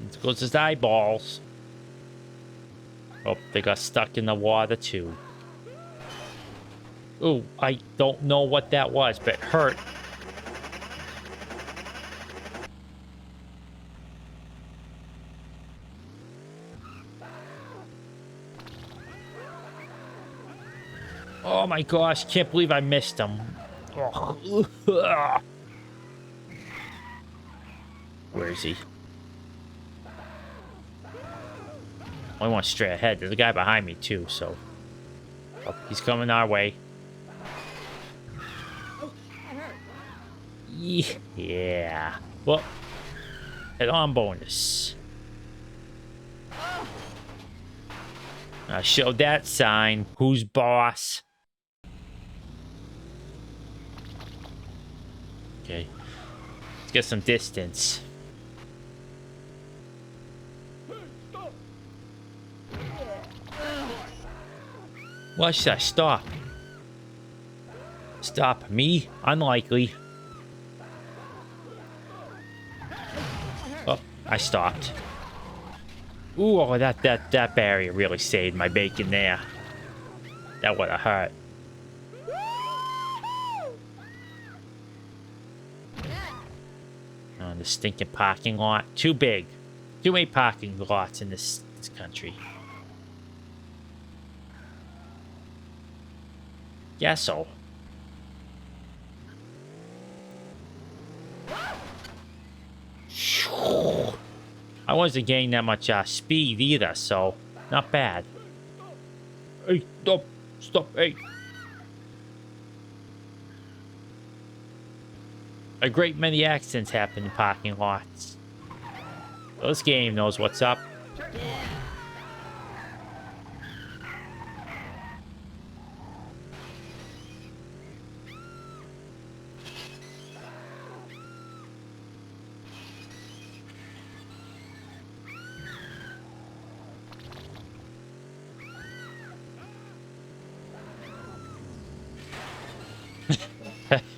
Speaker 1: It goes his eyeballs. Oh, they got stuck in the water too. Oh, I don't know what that was, but it hurt. Oh my gosh, can't believe I missed him. Oh. Where is he? I want straight ahead. There's a guy behind me too, so. Oh, he's coming our way.
Speaker 3: Oh, that hurt.
Speaker 1: Yeah. Well, head on bonus. I showed that sign. Who's boss? Okay. Let's get some distance. Why should I stop? Stop me? Unlikely. Oh, I stopped. Ooh, oh, that barrier really saved my bacon there. That would have hurt. Oh, the stinking parking lot. Too big. Too many parking lots in this country. Guess so. I wasn't getting that much speed either, so not bad. Hey, stop! Stop! Hey! A great many accidents happen in parking lots. This game knows what's up.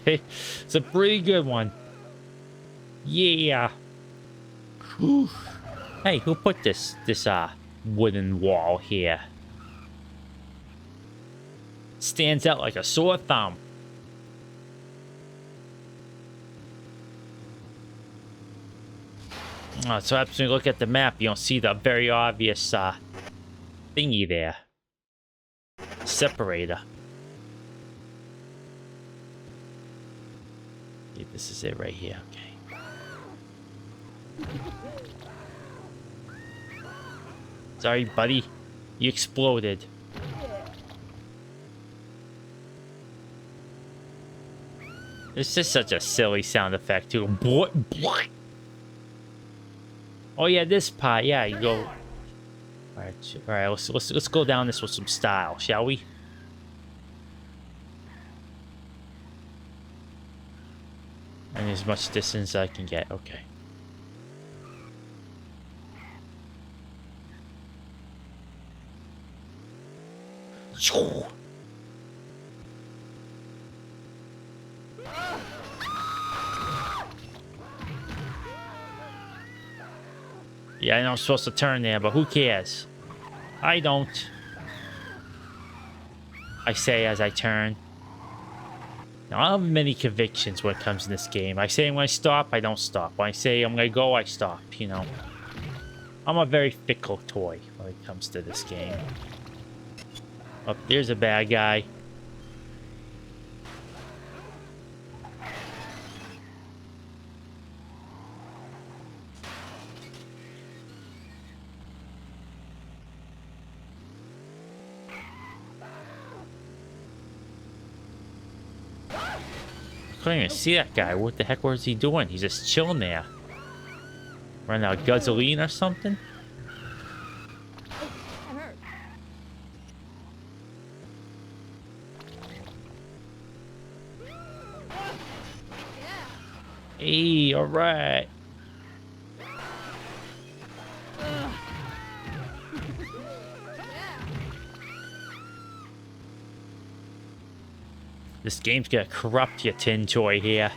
Speaker 1: It's a pretty good one. Yeah. Whew. Hey, who put this wooden wall here? Stands out like a sore thumb. Oh, so when you look at the map, you don't see the very obvious thingy there. Separator. Okay, this is it right here. Okay. Sorry, buddy. You exploded. It's just such a silly sound effect, too. Oh yeah, this part. Yeah, you go. All right. Let's go down this with some style, shall we? And as much distance as I can get. Okay. Yeah, I know I'm supposed to turn there, but who cares? I don't. I say as I turn. Now, I don't have many convictions when it comes to this game. I say when I stop, I don't stop. When I say I'm going to go, I stop, you know. I'm a very fickle toy when it comes to this game. Oh, there's a bad guy. I couldn't even see that guy. What the heck was he doing? He's just chilling there. Running out of gasoline or something?
Speaker 3: I'm hurt.
Speaker 1: Hey, alright. This game's gonna corrupt your tin toy here.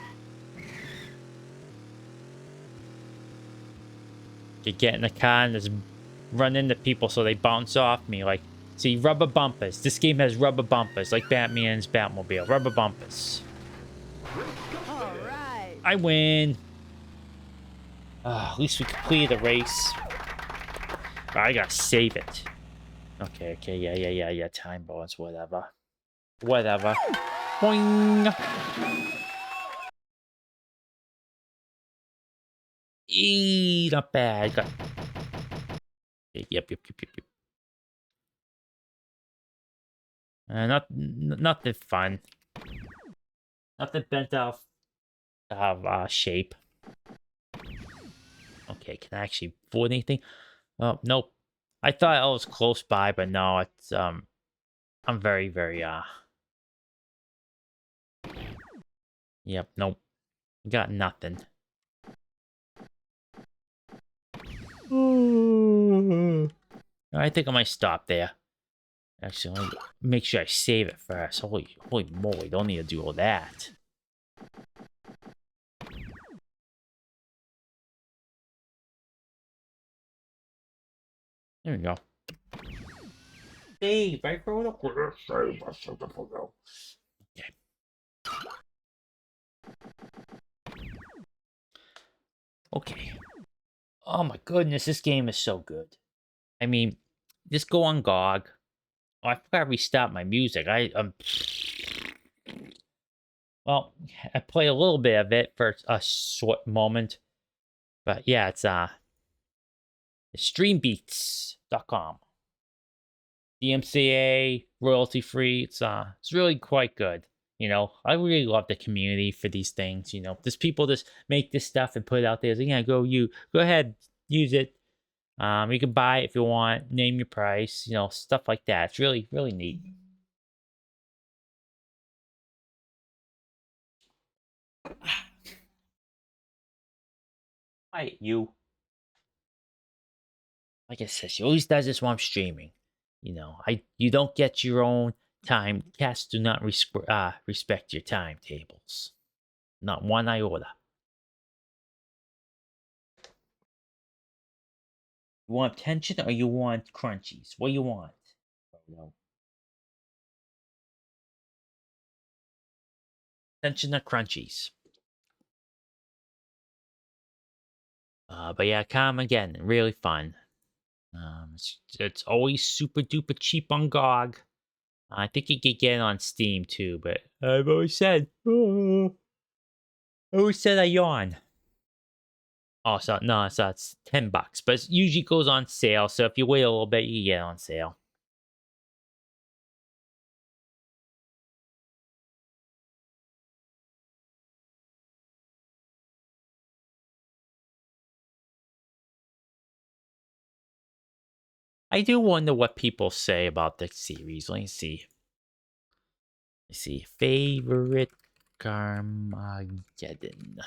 Speaker 1: You get in the car and just run into people so they bounce off me. Like, see, rubber bumpers. This game has rubber bumpers, like Batman's Batmobile. Rubber bumpers.
Speaker 3: All right.
Speaker 1: I win. At least we completed the race. I gotta save it. Okay, yeah. Time bonus, whatever. Whatever. Boing. Eee, not bad. Yep. Nothing fun. Nothing bent out of shape. Okay, can I actually avoid anything? Oh, nope. I thought I was close by, but no, it's I'm very, very yep, nope. Got nothing. I think I might stop there. Actually, let me make sure I save it first. Holy moly, don't need to do all that. There we go. Save, I wrote up with save. Okay. Okay. Oh my goodness, this game is so good. I mean, just go on GOG. Oh, I forgot to restart my music. Well, I played a little bit of it for a short moment. But yeah, it's streambeats.com. DMCA, royalty free. It's really quite good. You know, I really love the community for these things. You know, there's people just make this stuff and put it out there. So, yeah, go ahead, use it. You can buy it if you want, name your price, you know, stuff like that. It's really, really neat. Hi, you. Like I said, she always does this while I'm streaming. You know, you don't get your own time. Cats do not respect your timetables. Not one iota. You want tension or you want crunchies? What do you want? No. Tension or crunchies? But yeah, Carmageddon, really fun. It's always super duper cheap on GOG. I think you could get it on Steam too, but I've always said, I yawn. Oh, so no, so it's $10, but it usually goes on sale. So if you wait a little bit, you get it on sale. I do wonder what people say about the series. Let me see. Favorite Carmageddon.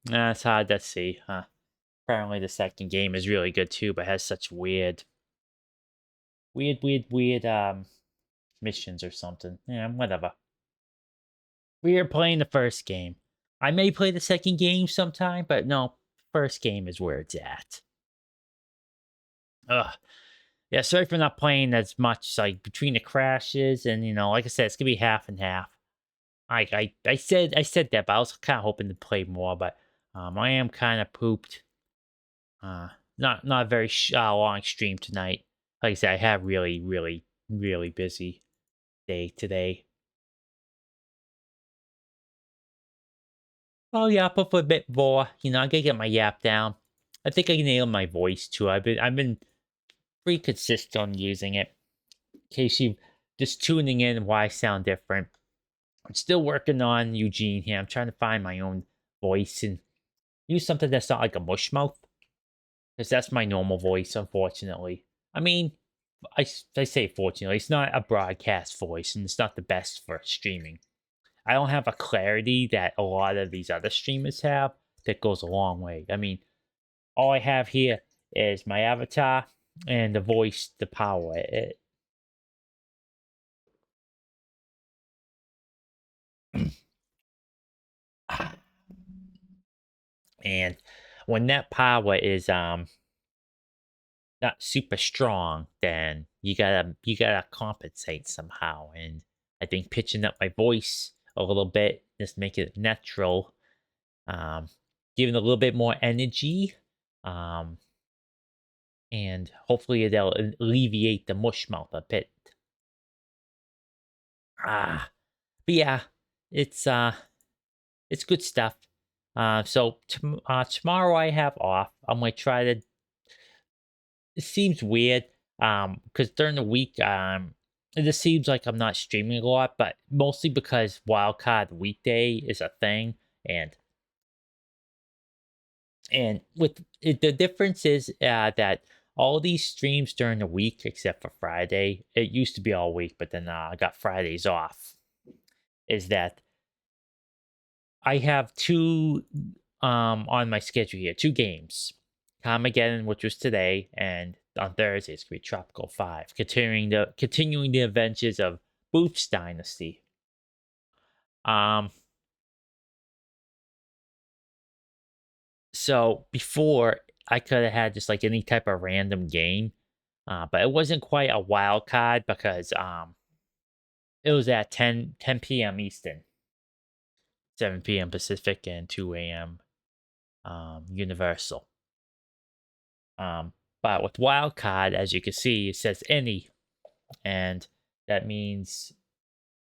Speaker 1: That's hard to see, huh? Apparently the second game is really good too, but has such weird missions or something. Yeah, whatever. We are playing the first game. I may play the second game sometime, but no, first game is where it's at. Ugh. Yeah, sorry for not playing as much, like, between the crashes and, you know, like I said, it's gonna be half and half. I said that, but I was kind of hoping to play more, but I am kind of pooped. Not a very long stream tonight. Like I said, I have really, really, really busy day today. Oh yeah, I'll put for a bit more. You know, I gotta get my yap down. I think I can nail my voice too. I've been pretty consistent on using it. In case you just tuning in why I sound different. I'm still working on Eugene here. I'm trying to find my own voice and use something that's not like a mush mouth. Because that's my normal voice, unfortunately. I mean, I say fortunately, it's not a broadcast voice, and it's not the best for streaming. I don't have a clarity that a lot of these other streamers have that goes a long way. I mean, all I have here is my avatar and the voice to power it. And when that power is not super strong, then you gotta compensate somehow. And I think pitching up my voice a little bit, just make it natural, um, giving a little bit more energy, um, and hopefully it'll alleviate the mush mouth a bit. But yeah, it's it's good stuff. So tomorrow I have off. I'm gonna try to. It seems weird, because during the week, it just seems like I'm not streaming a lot, but mostly because wildcard weekday is a thing, and with it, the difference is that all these streams during the week, except for Friday, it used to be all week, but then I got Fridays off. Is that I have two on my schedule here, two games. Carmageddon, which was today, and on Thursday it's gonna be Tropical 5, continuing the adventures of Booth's Dynasty. So before I could have had just like any type of random game, but it wasn't quite a wild card because it was at 10 p.m. Eastern, 7 p.m. Pacific, and 2 a.m. Universal. But with wildcard, as you can see, it says any, and that means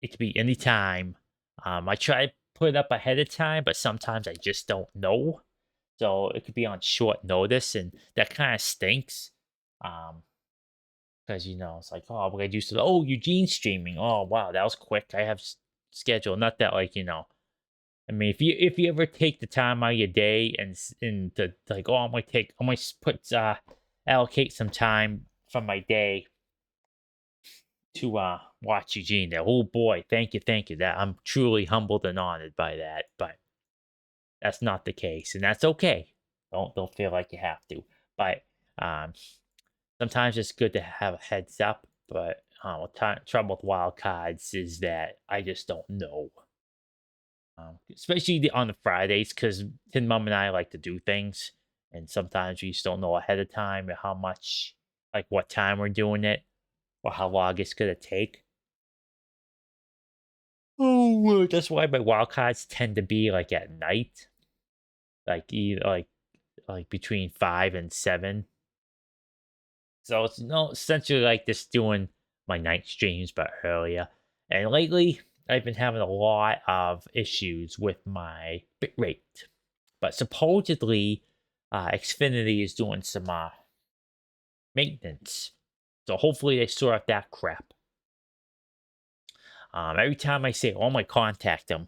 Speaker 1: it could be any time. I try to put it up ahead of time, but sometimes I just don't know. So it could be on short notice, and that kind of stinks. Because it's like, oh, we're used to Eugene streaming. Oh wow, that was quick. I have schedule. Not that I mean, if you ever take the time out of your day and to like, I'm gonna put allocate some time from my day to watch Eugene there. Oh boy, thank you. That I'm truly humbled and honored by that. But that's not the case, and that's okay. Don't feel like you have to. But sometimes it's good to have a heads up. But trouble with wild cards is that I just don't know. Especially on the Fridays, because Tin Mum and I like to do things, and sometimes we just don't know ahead of time how much, like what time we're doing it, or how long it's gonna take. Oh, that's why my wild cards tend to be like at night, like like between 5 and 7. So it's no essentially like just doing my night streams, but earlier. And lately, I've been having a lot of issues with my bitrate. But supposedly, Xfinity is doing some maintenance. So hopefully they sort out that crap. Every time I say, oh, I might contact them,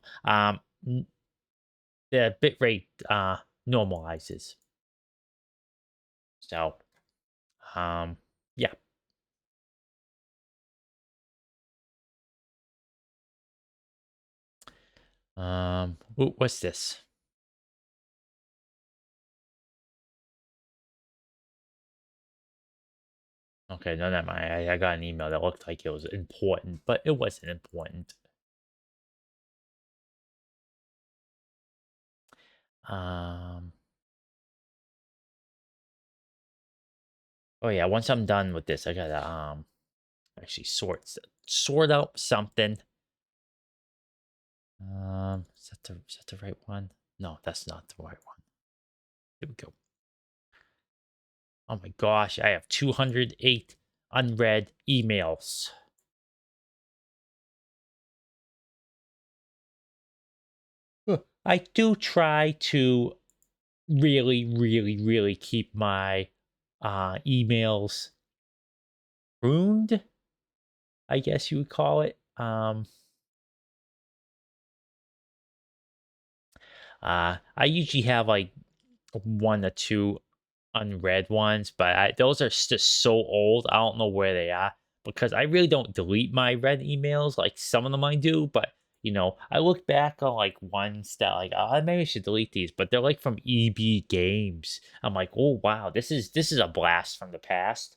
Speaker 1: the bitrate normalizes. So, yeah. What's this? Okay, no, never mind. I got an email that looked like it was important, but it wasn't important. Oh yeah, once I'm done with this, I gotta actually sort out something. Is that the right one? No, that's not the right one. Here we go. Oh my gosh, I have 208 unread emails. I do try to really keep my emails pruned, I guess you would call it. I usually have like one or two unread ones, but those are just so old. I don't know where they are because I really don't delete my read emails. Like some of them I do, but I look back on like ones that like maybe I should delete these, but they're like from EB Games. I'm like, oh wow, this is a blast from the past.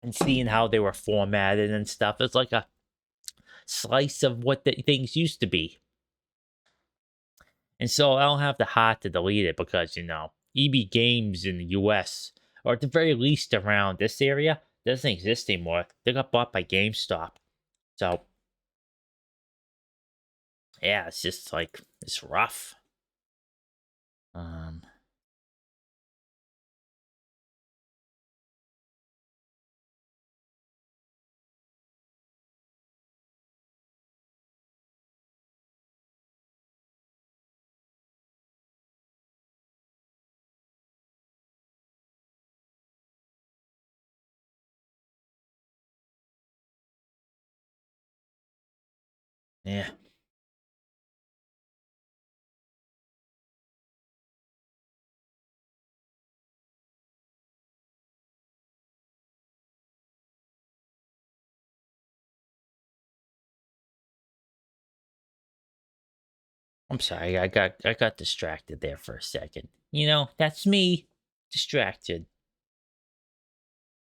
Speaker 1: And seeing how they were formatted and stuff, it's like a slice of what the things used to be. And so I don't have the heart to delete it because, EB Games in the US, or at the very least around this area, doesn't exist anymore. They got bought by GameStop. So, yeah, it's just like, it's rough. Um, yeah. I'm sorry, I got distracted there for a second. That's me, distracted.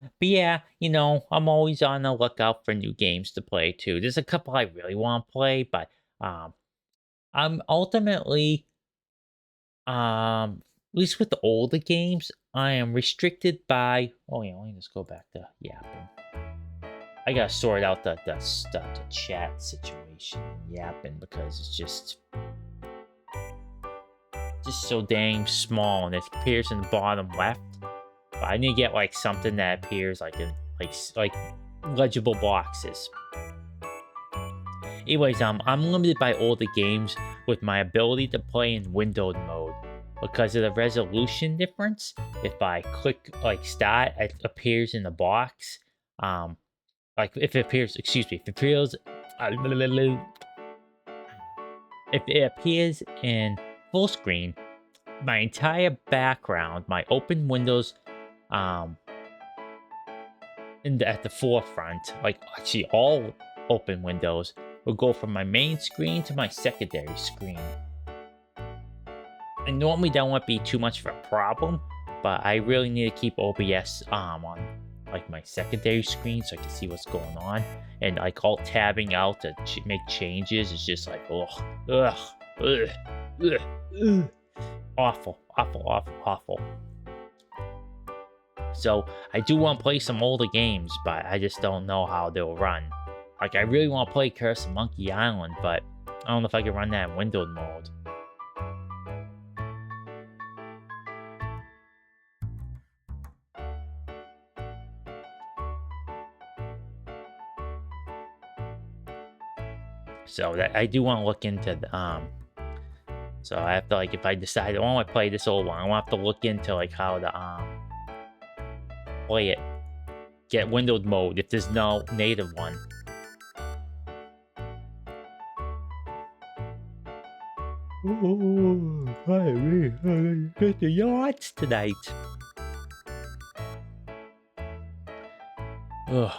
Speaker 1: But yeah, I'm always on the lookout for new games to play too. There's a couple I really want to play, but I'm ultimately at least with the older games, I am restricted by oh yeah, let me just go back to yapping. I gotta sort out the stuff, the chat situation in yapping because it's just so dang small and it appears in the bottom left. But I need to get like something that appears like in like legible boxes. Anyways, I'm limited by older games with my ability to play in windowed mode because of the resolution difference. If I click like start, it appears in the box. Like if it appears, excuse me, if it appears, if it appears in full screen, my entire background, my open windows, at the forefront, like actually all open windows, will go from my main screen to my secondary screen. And normally that won't be too much of a problem, but I really need to keep OBS on like my secondary screen so I can see what's going on. And like alt tabbing out to make changes is just like awful. So I do want to play some older games, but I just don't know how they'll run. Like I really want to play Curse of Monkey Island, but I don't know if I can run that in windowed mode. So that I do want to look into the, so I have to like if I decide I want to play this old one, I want to have to look into like how to play it, get windowed mode if there's no native one. Oh, I get the yachts tonight. Ugh.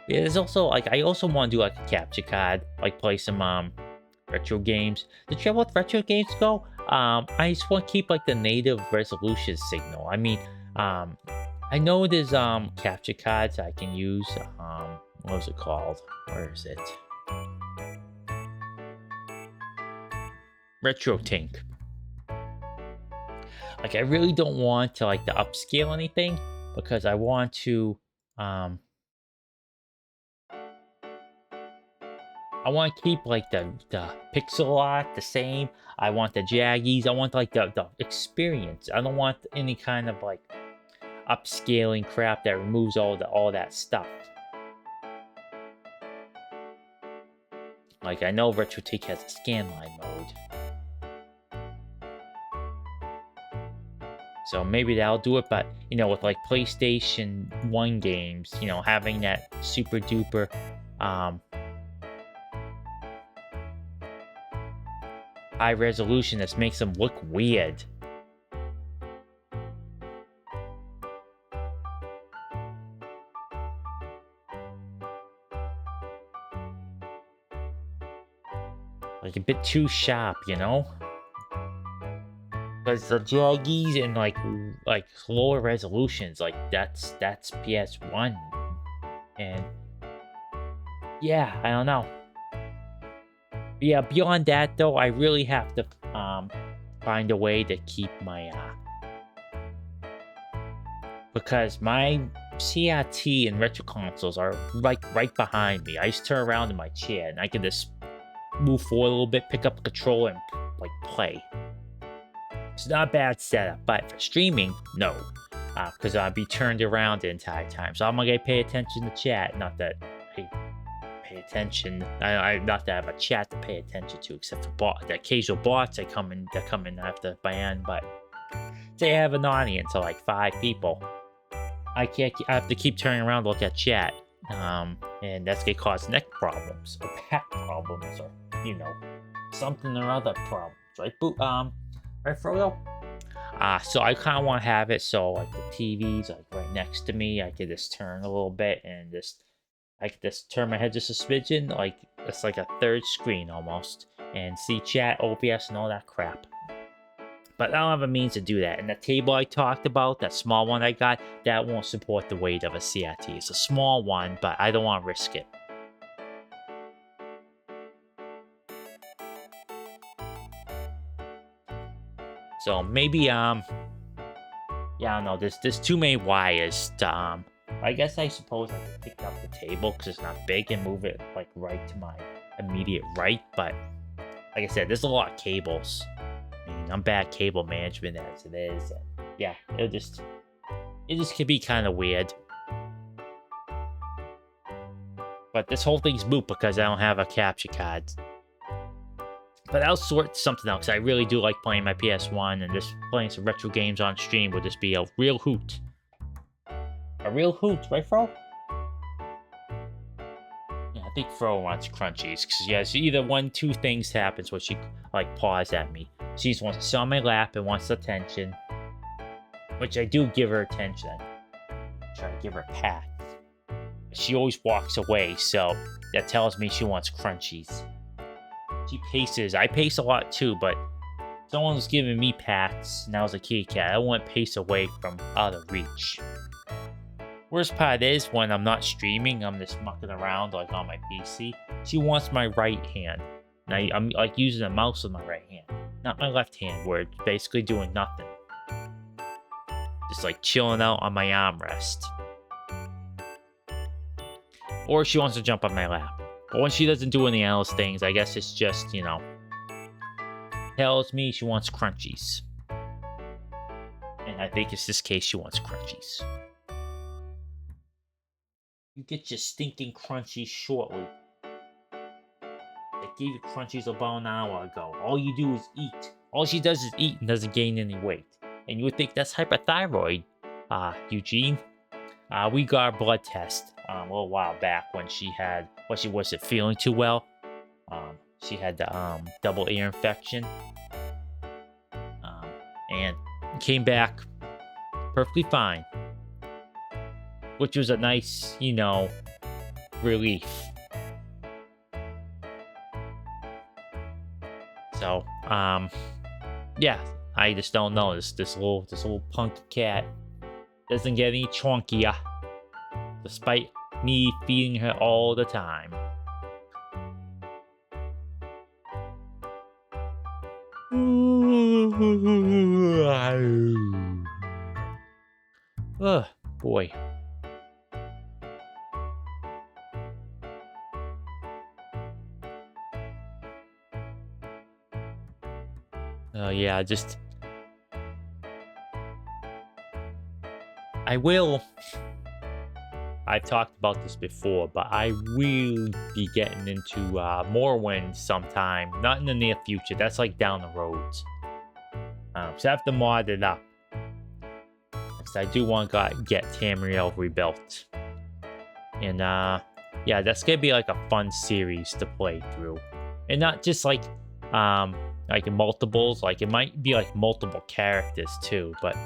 Speaker 1: Yeah, there's also like I also want to do like a capture card, like play some retro games. The trouble with retro games go, I just want to keep like the native resolution signal. I mean, I know there's capture cards I can use. What was it called? Where is it? RetroTink. Like I really don't want to like to upscale anything because I want to I want to keep like the pixel art the same. I want the jaggies. I want like the experience. I don't want any kind of like upscaling crap that removes all that stuff. Like I know RetroTink has a scanline mode. So maybe that'll do it, but with like PlayStation 1 games, having that super duper high resolution. This makes them look weird. Like a bit too sharp, you know? Because the jaggies and like lower resolutions, like that's PS1. And yeah, I don't know. Yeah, beyond that though, I really have to find a way to keep my because my CRT and retro consoles are like right behind me. I just turn around in my chair and I can just move forward a little bit, pick up a controller, and like play. It's not a bad setup, but for streaming, no, because I'll be turned around the entire time. So I'm gonna pay attention to chat. Not that I pay attention. I not that I have a chat to pay attention to, except for the occasional bots that come in after ban. But say I have an audience of like 5 people, I have to keep turning around to look at chat. And that's gonna cause neck problems or back problems or something or other problems, right? Right, Frodo? So I kind of want to have it so like the TV's like right next to me. I could just turn a little bit and I could just turn my head just a smidgen, like it's like a third screen almost, and see chat, OBS, and all that crap. But I don't have a means to do that. And the table I talked about, that small one I got, that won't support the weight of a CRT. It's a small one, but I don't want to risk it. So maybe, yeah, I don't know. There's too many wires to, I guess I suppose I could pick up the table because it's not big and move it like right to my immediate right. But like I said, there's a lot of cables. I mean, I'm bad cable management as it is. And yeah, it just could be kind of weird. But this whole thing's moot because I don't have a capture card. But I'll sort something out because I really do like playing my PS1, and just playing some retro games on stream would just be a real hoot. A real hoot, right, Fro? Yeah, I think Fro wants crunchies because yeah, so either 2 things happens where she like paws at me. She just wants to sit on my lap and wants attention, which I do give her attention. I try to give her pats. She always walks away, so that tells me she wants crunchies. She paces. I pace a lot too, but someone was giving me pats, and I was a kitty cat. I wouldn't pace away from out of reach. Worst part is when I'm not streaming, I'm just mucking around like on my PC. She wants my right hand. And I'm like using the mouse with my right hand, not my left hand, where it's basically doing nothing. Just like chilling out on my armrest. Or she wants to jump on my lap. But when she doesn't do any of those things, I guess it's just, tells me she wants crunchies. And I think it's this case she wants crunchies. You get your stinking crunchies shortly. I gave you crunchies about an hour ago. All you do is eat. All she does is eat and doesn't gain any weight. And you would think that's hyperthyroid, Eugene. We got a blood test a little while back when she wasn't feeling too well. She had the double ear infection. And came back perfectly fine. Which was a nice, relief. So, yeah, I just don't know. This little punk cat doesn't get any chunkier, despite me feeding her all the time. Ugh, boy. Yeah, I've talked about this before, but I will be getting into Morrowind sometime. Not in the near future. That's like down the road. So I have to mod it up. Because I do want to get Tamriel rebuilt. And yeah, that's going to be like a fun series to play through. And not just like like in multiples. Like it might be like multiple characters too, but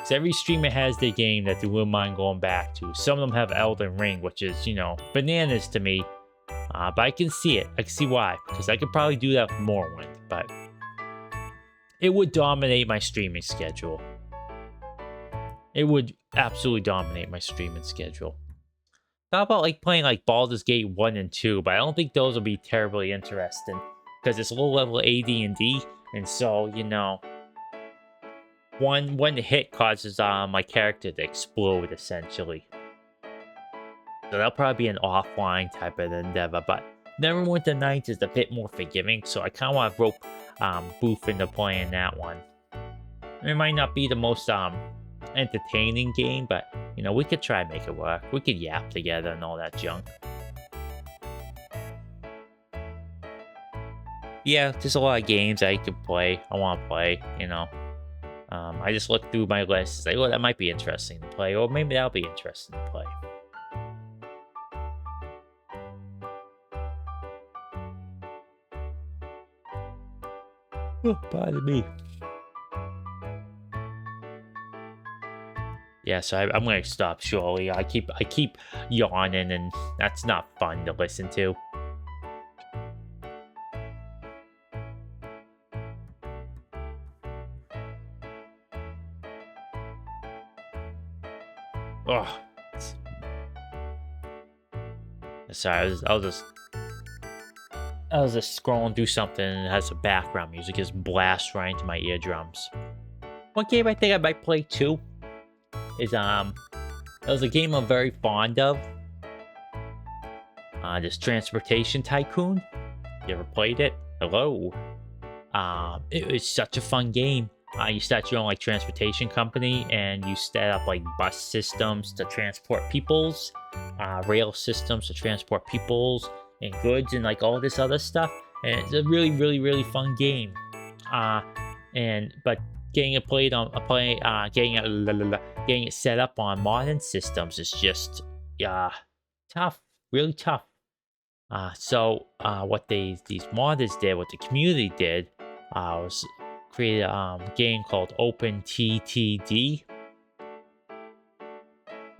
Speaker 1: so every streamer has their game that they wouldn't mind going back to. Some of them have Elden Ring, which is, you know, bananas to me. But I can see it. I can see why, because I could probably do that with Morrowind, but it would dominate my streaming schedule. It would absolutely dominate my streaming schedule. Thought about like playing like Baldur's Gate 1 and 2, but I don't think those will be terribly interesting because it's low level AD&D, and so, you know, one hit causes my character to explode essentially. So that'll probably be an offline type of endeavor, but Neverwinter Nights is a bit more forgiving, so I kind of want to rope Booth into playing that one. It might not be the most entertaining game, but you know, we could try and make it work. We could yap together and all that junk. Yeah, there's a lot of games I could play. I want to play, you know. I just looked through my list and say, oh, that might be interesting to play, or maybe that'll be interesting to play. Oh, pardon me. Yeah, so I'm gonna stop shortly. I keep yawning, and that's not fun to listen to. Oh, sorry. I was just scrolling through something and it has a background music just blast right into my eardrums. One game I think I might play too is it was a game I'm very fond of. This Transportation Tycoon. You ever played it? Hello. It was such a fun game. You start your own like transportation company, and you set up like bus systems to transport peoples, rail systems to transport peoples and goods, and like all this other stuff. And it's a really, really, really fun game. But getting it played on getting it set up on modern systems is just tough, really tough. So what these modders did, what the community did, was create a game called OpenTTD,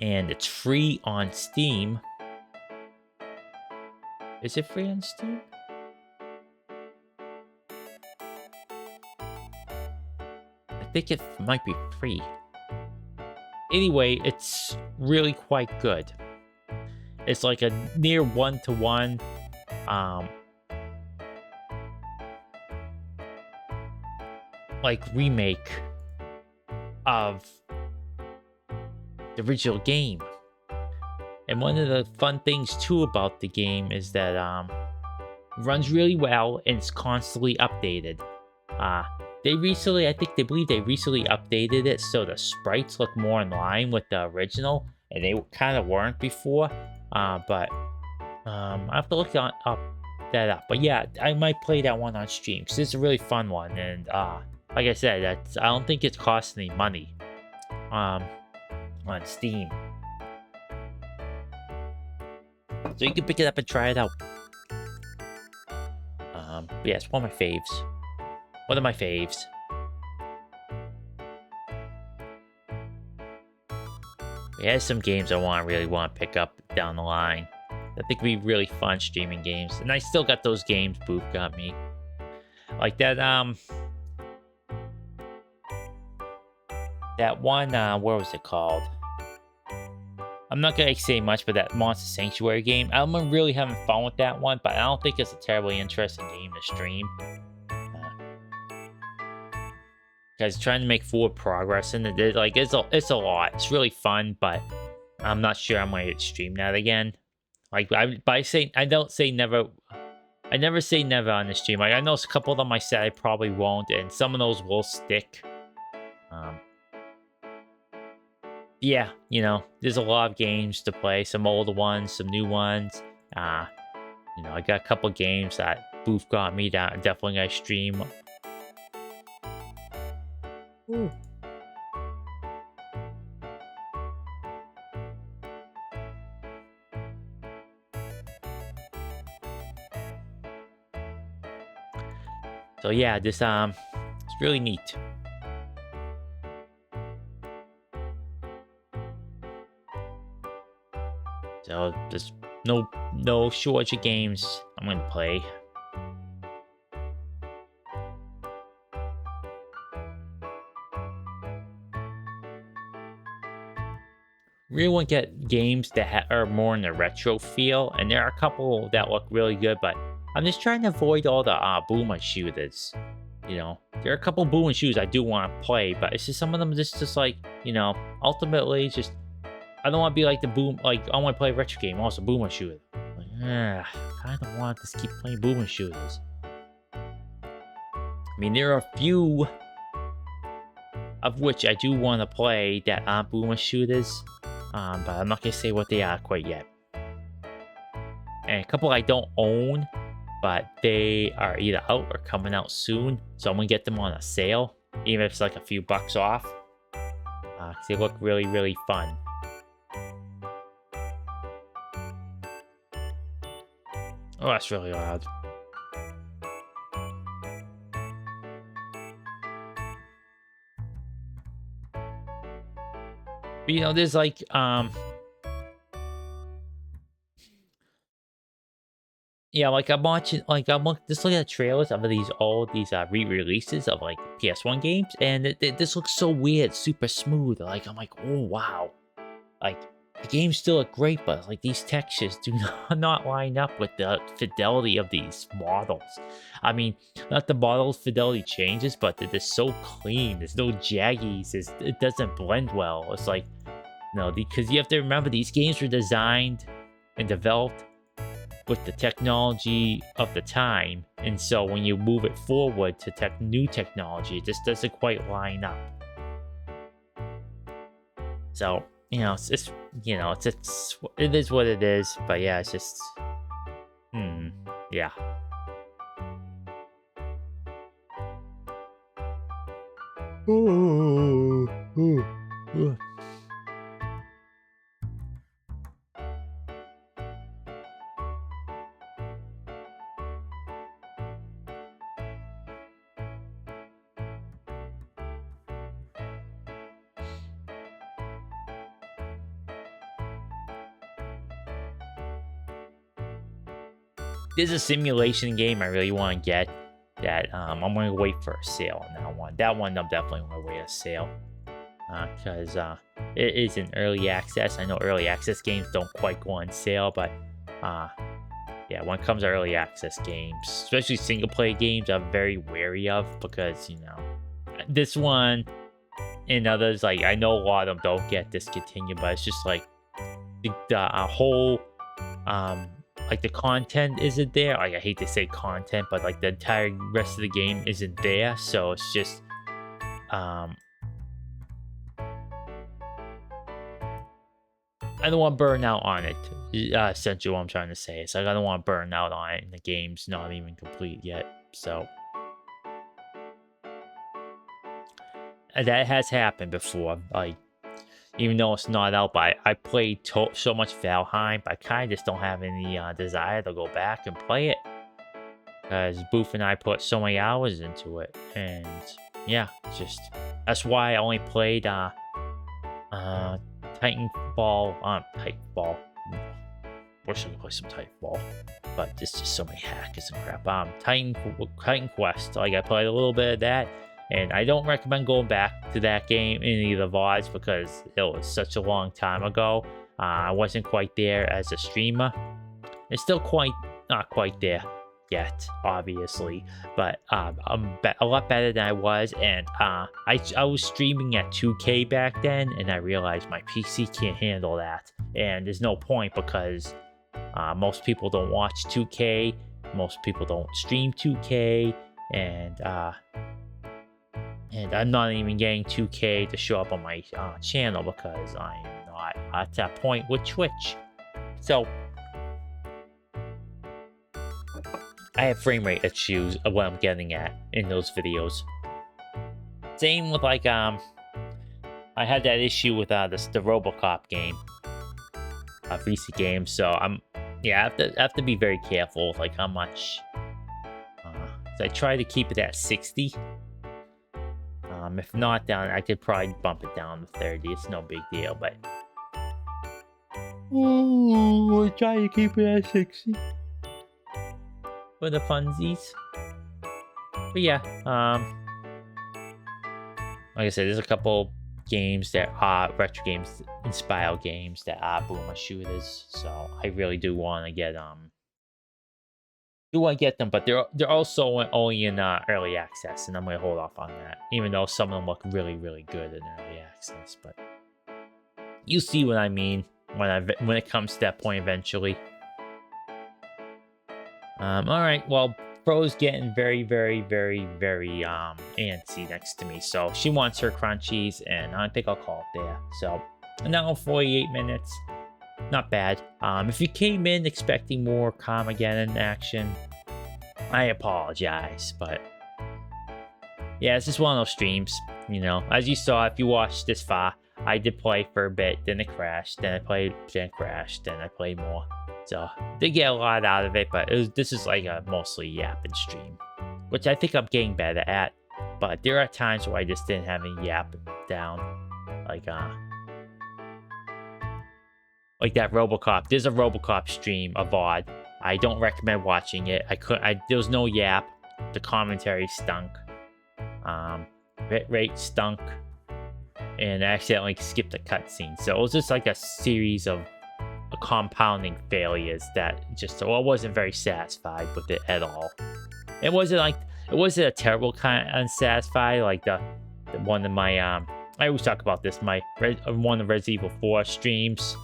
Speaker 1: and it's free on Steam. Is it free on Steam? I think it might be free. Anyway, it's really quite good. It's like a near one-to-one like remake of the original game. And one of the fun things too about the game is that it runs really well and it's constantly updated. I believe they recently updated it so the sprites look more in line with the original, and they kind of weren't before. But I have to look that up. But yeah, I might play that one on stream because it's a really fun one, and like I said, I don't think it's costing any money on Steam. So you can pick it up and try it out. Yeah, it's one of my faves. One of my faves. Yeah, some games I really want to pick up down the line. I think would be really fun streaming games. And I still got those games Booth got me. Like that, that one, what was it called? I'm not gonna say much, but that Monster Sanctuary game, I'm really having fun with that one, but I don't think it's a terribly interesting game to stream. Because trying to make forward progress in it, like it's a lot. It's really fun, but I'm not sure I'm going to stream that again. Like I never say never on the stream. Like I know a couple of them I said I probably won't, and some of those will stick. Yeah, you know, there's a lot of games to play. Some older ones, some new ones. You know, I got a couple games that Booth got me that I'm definitely gonna stream. Ooh. So yeah, this it's really neat. So there's no shortage of games I'm gonna play. Really want to get games that are more in the retro feel, and there are a couple that look really good, but I'm just trying to avoid all the boomer shooters. You know, there are a couple boomer shooters I do want to play, but it's just some of them just like, you know, ultimately it's just I don't want to be like the boom, like I want to play a retro game, also boomer shooter. Like, I don't want to just keep playing boomer shooters. I mean, there are a few of which I do want to play that aren't boomer shooters. But I'm not gonna say what they are quite yet. And a couple I don't own, but they are either out or coming out soon, so I'm gonna get them on a sale, even if it's like a few bucks off. 'Cause they look really, really fun. Oh, that's really loud. But, you know, there's like, yeah, like I'm watching, like just looking at trailers of all these re-releases of like PS1 games, and this looks so weird, super smooth. Like I'm like, oh wow, like the games still look great, but like these textures do not line up with the fidelity of these models. I mean, not the model fidelity changes, but they're just so clean. There's no jaggies. It doesn't blend well. It's like, no, because you have to remember these games were designed and developed with the technology of the time, and so when you move it forward to new technology, it just doesn't quite line up. So, you know, it's you know, it is what it is. But yeah, it's just, yeah. There's a simulation game I really want to get that I'm going to wait for a sale on that one. That one I'm definitely going to wait a sale because it is in early access. I know early access games don't quite go on sale, but yeah, when it comes to early access games, especially single player games, I'm very wary of because, you know, this one and others, like I know a lot of them don't get discontinued, but it's just like the whole like the content isn't there. Like I hate to say content, but like the entire rest of the game isn't there. So it's just I don't want to burn out on it. Essentially what I'm trying to say. It's like I don't want to burn out on it and the game's not even complete yet. So and that has happened before. Like, even though it's not out, but I played so much Valheim, I kind of just don't have any desire to go back and play it. Because Booth and I put so many hours into it. And yeah, just that's why I only played Titanfall. Titanfall. Wish I could play some Titanfall. But there's just so many hackers and crap. Titan Quest. Like I played a little bit of that. And I don't recommend going back to that game in either VODs because it was such a long time ago. I wasn't quite there as a streamer. It's still not quite there yet, obviously. But I'm a lot better than I was. And I was streaming at 2K back then. And I realized my PC can't handle that. And there's no point because most people don't watch 2K. Most people don't stream 2K. And I'm not even getting 2K to show up on my channel because I am not at that point with Twitch. So, I have frame rate issues of what I'm getting at in those videos. Same with like, I had that issue with the RoboCop game. Recent game, so I have to be very careful with like how much So I try to keep it at 60. If not, then I could probably bump it down to 30. It's no big deal, but I try to keep it at 60 for the funsies. But yeah, like I said, there's a couple games that are retro games, inspired games that are boomer shooters. So I really do want to get them, but they're also only in early access, and I'm gonna hold off on that. Even though some of them look really, really good in early access, but you see what I mean when it comes to that point eventually. All right, well, Bro's getting very, very, very, very antsy next to me, so she wants her crunchies, and I think I'll call it there. So now 48 minutes. Not bad. If you came in expecting more Carmageddon action, I apologize, but yeah, it's just one of those streams, you know. As you saw, if you watched this far, I did play for a bit, then it crashed, then I played, then it crashed, then I played more. So, did get a lot out of it, but this is like a mostly yapping stream, which I think I'm getting better at, but there are times where I just didn't have any yap down, like that RoboCop. There's a RoboCop stream, a VOD. I don't recommend watching it. There was no yap. The commentary stunk. Bit rate stunk. And I accidentally skipped a cutscene. So it was just like a series of compounding failures that just, I wasn't very satisfied with it at all. It wasn't a terrible kind of unsatisfied, like the one of my, I always talk about this, one of Resident Evil 4 streams.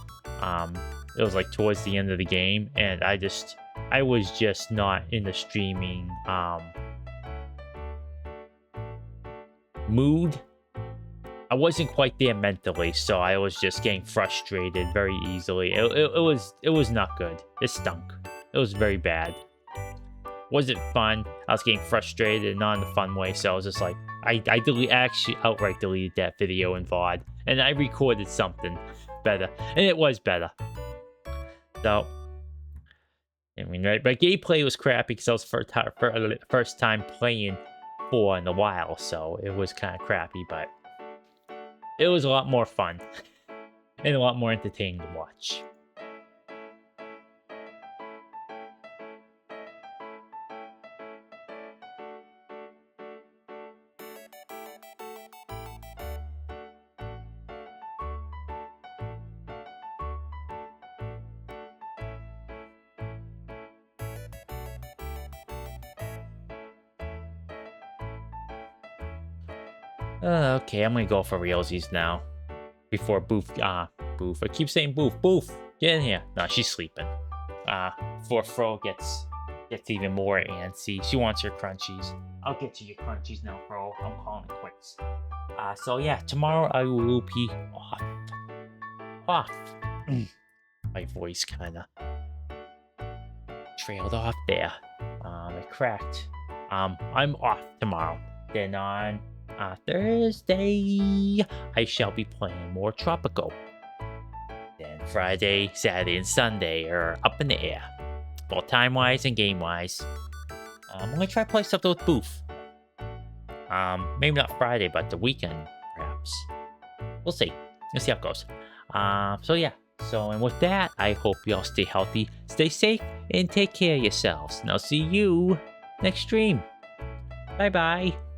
Speaker 1: It was like towards the end of the game, and I was just not in the streaming mood. I wasn't quite there mentally, so I was just getting frustrated very easily. It was not good. It stunk. It was very bad. Wasn't fun. I was getting frustrated, not in the fun way, so I was just like, I actually outright deleted that video in VOD, and I recorded something better, and it was better. So, I mean, right, but gameplay was crappy because I was first time playing 4 in a while, so it was kind of crappy, but it was a lot more fun and a lot more entertaining to watch. Okay, I'm gonna go for realsies now. Before Boof, I keep saying Boof, get in here. No, she's sleeping. Before Fro gets even more antsy. She wants her crunchies. I'll get you your crunchies now, Fro. I'm calling it quits. So yeah, tomorrow I will be off. My voice kinda trailed off there. It cracked. I'm off tomorrow. Then on Thursday, I shall be playing more Tropico. Then Friday, Saturday, and Sunday are up in the air, both time-wise and game-wise. I'm gonna try to play something with Boof. Maybe not Friday, but the weekend, perhaps. We'll see. Let's see how it goes. So yeah. And with that, I hope you all stay healthy, stay safe, and take care of yourselves. And I'll see you next stream. Bye-bye.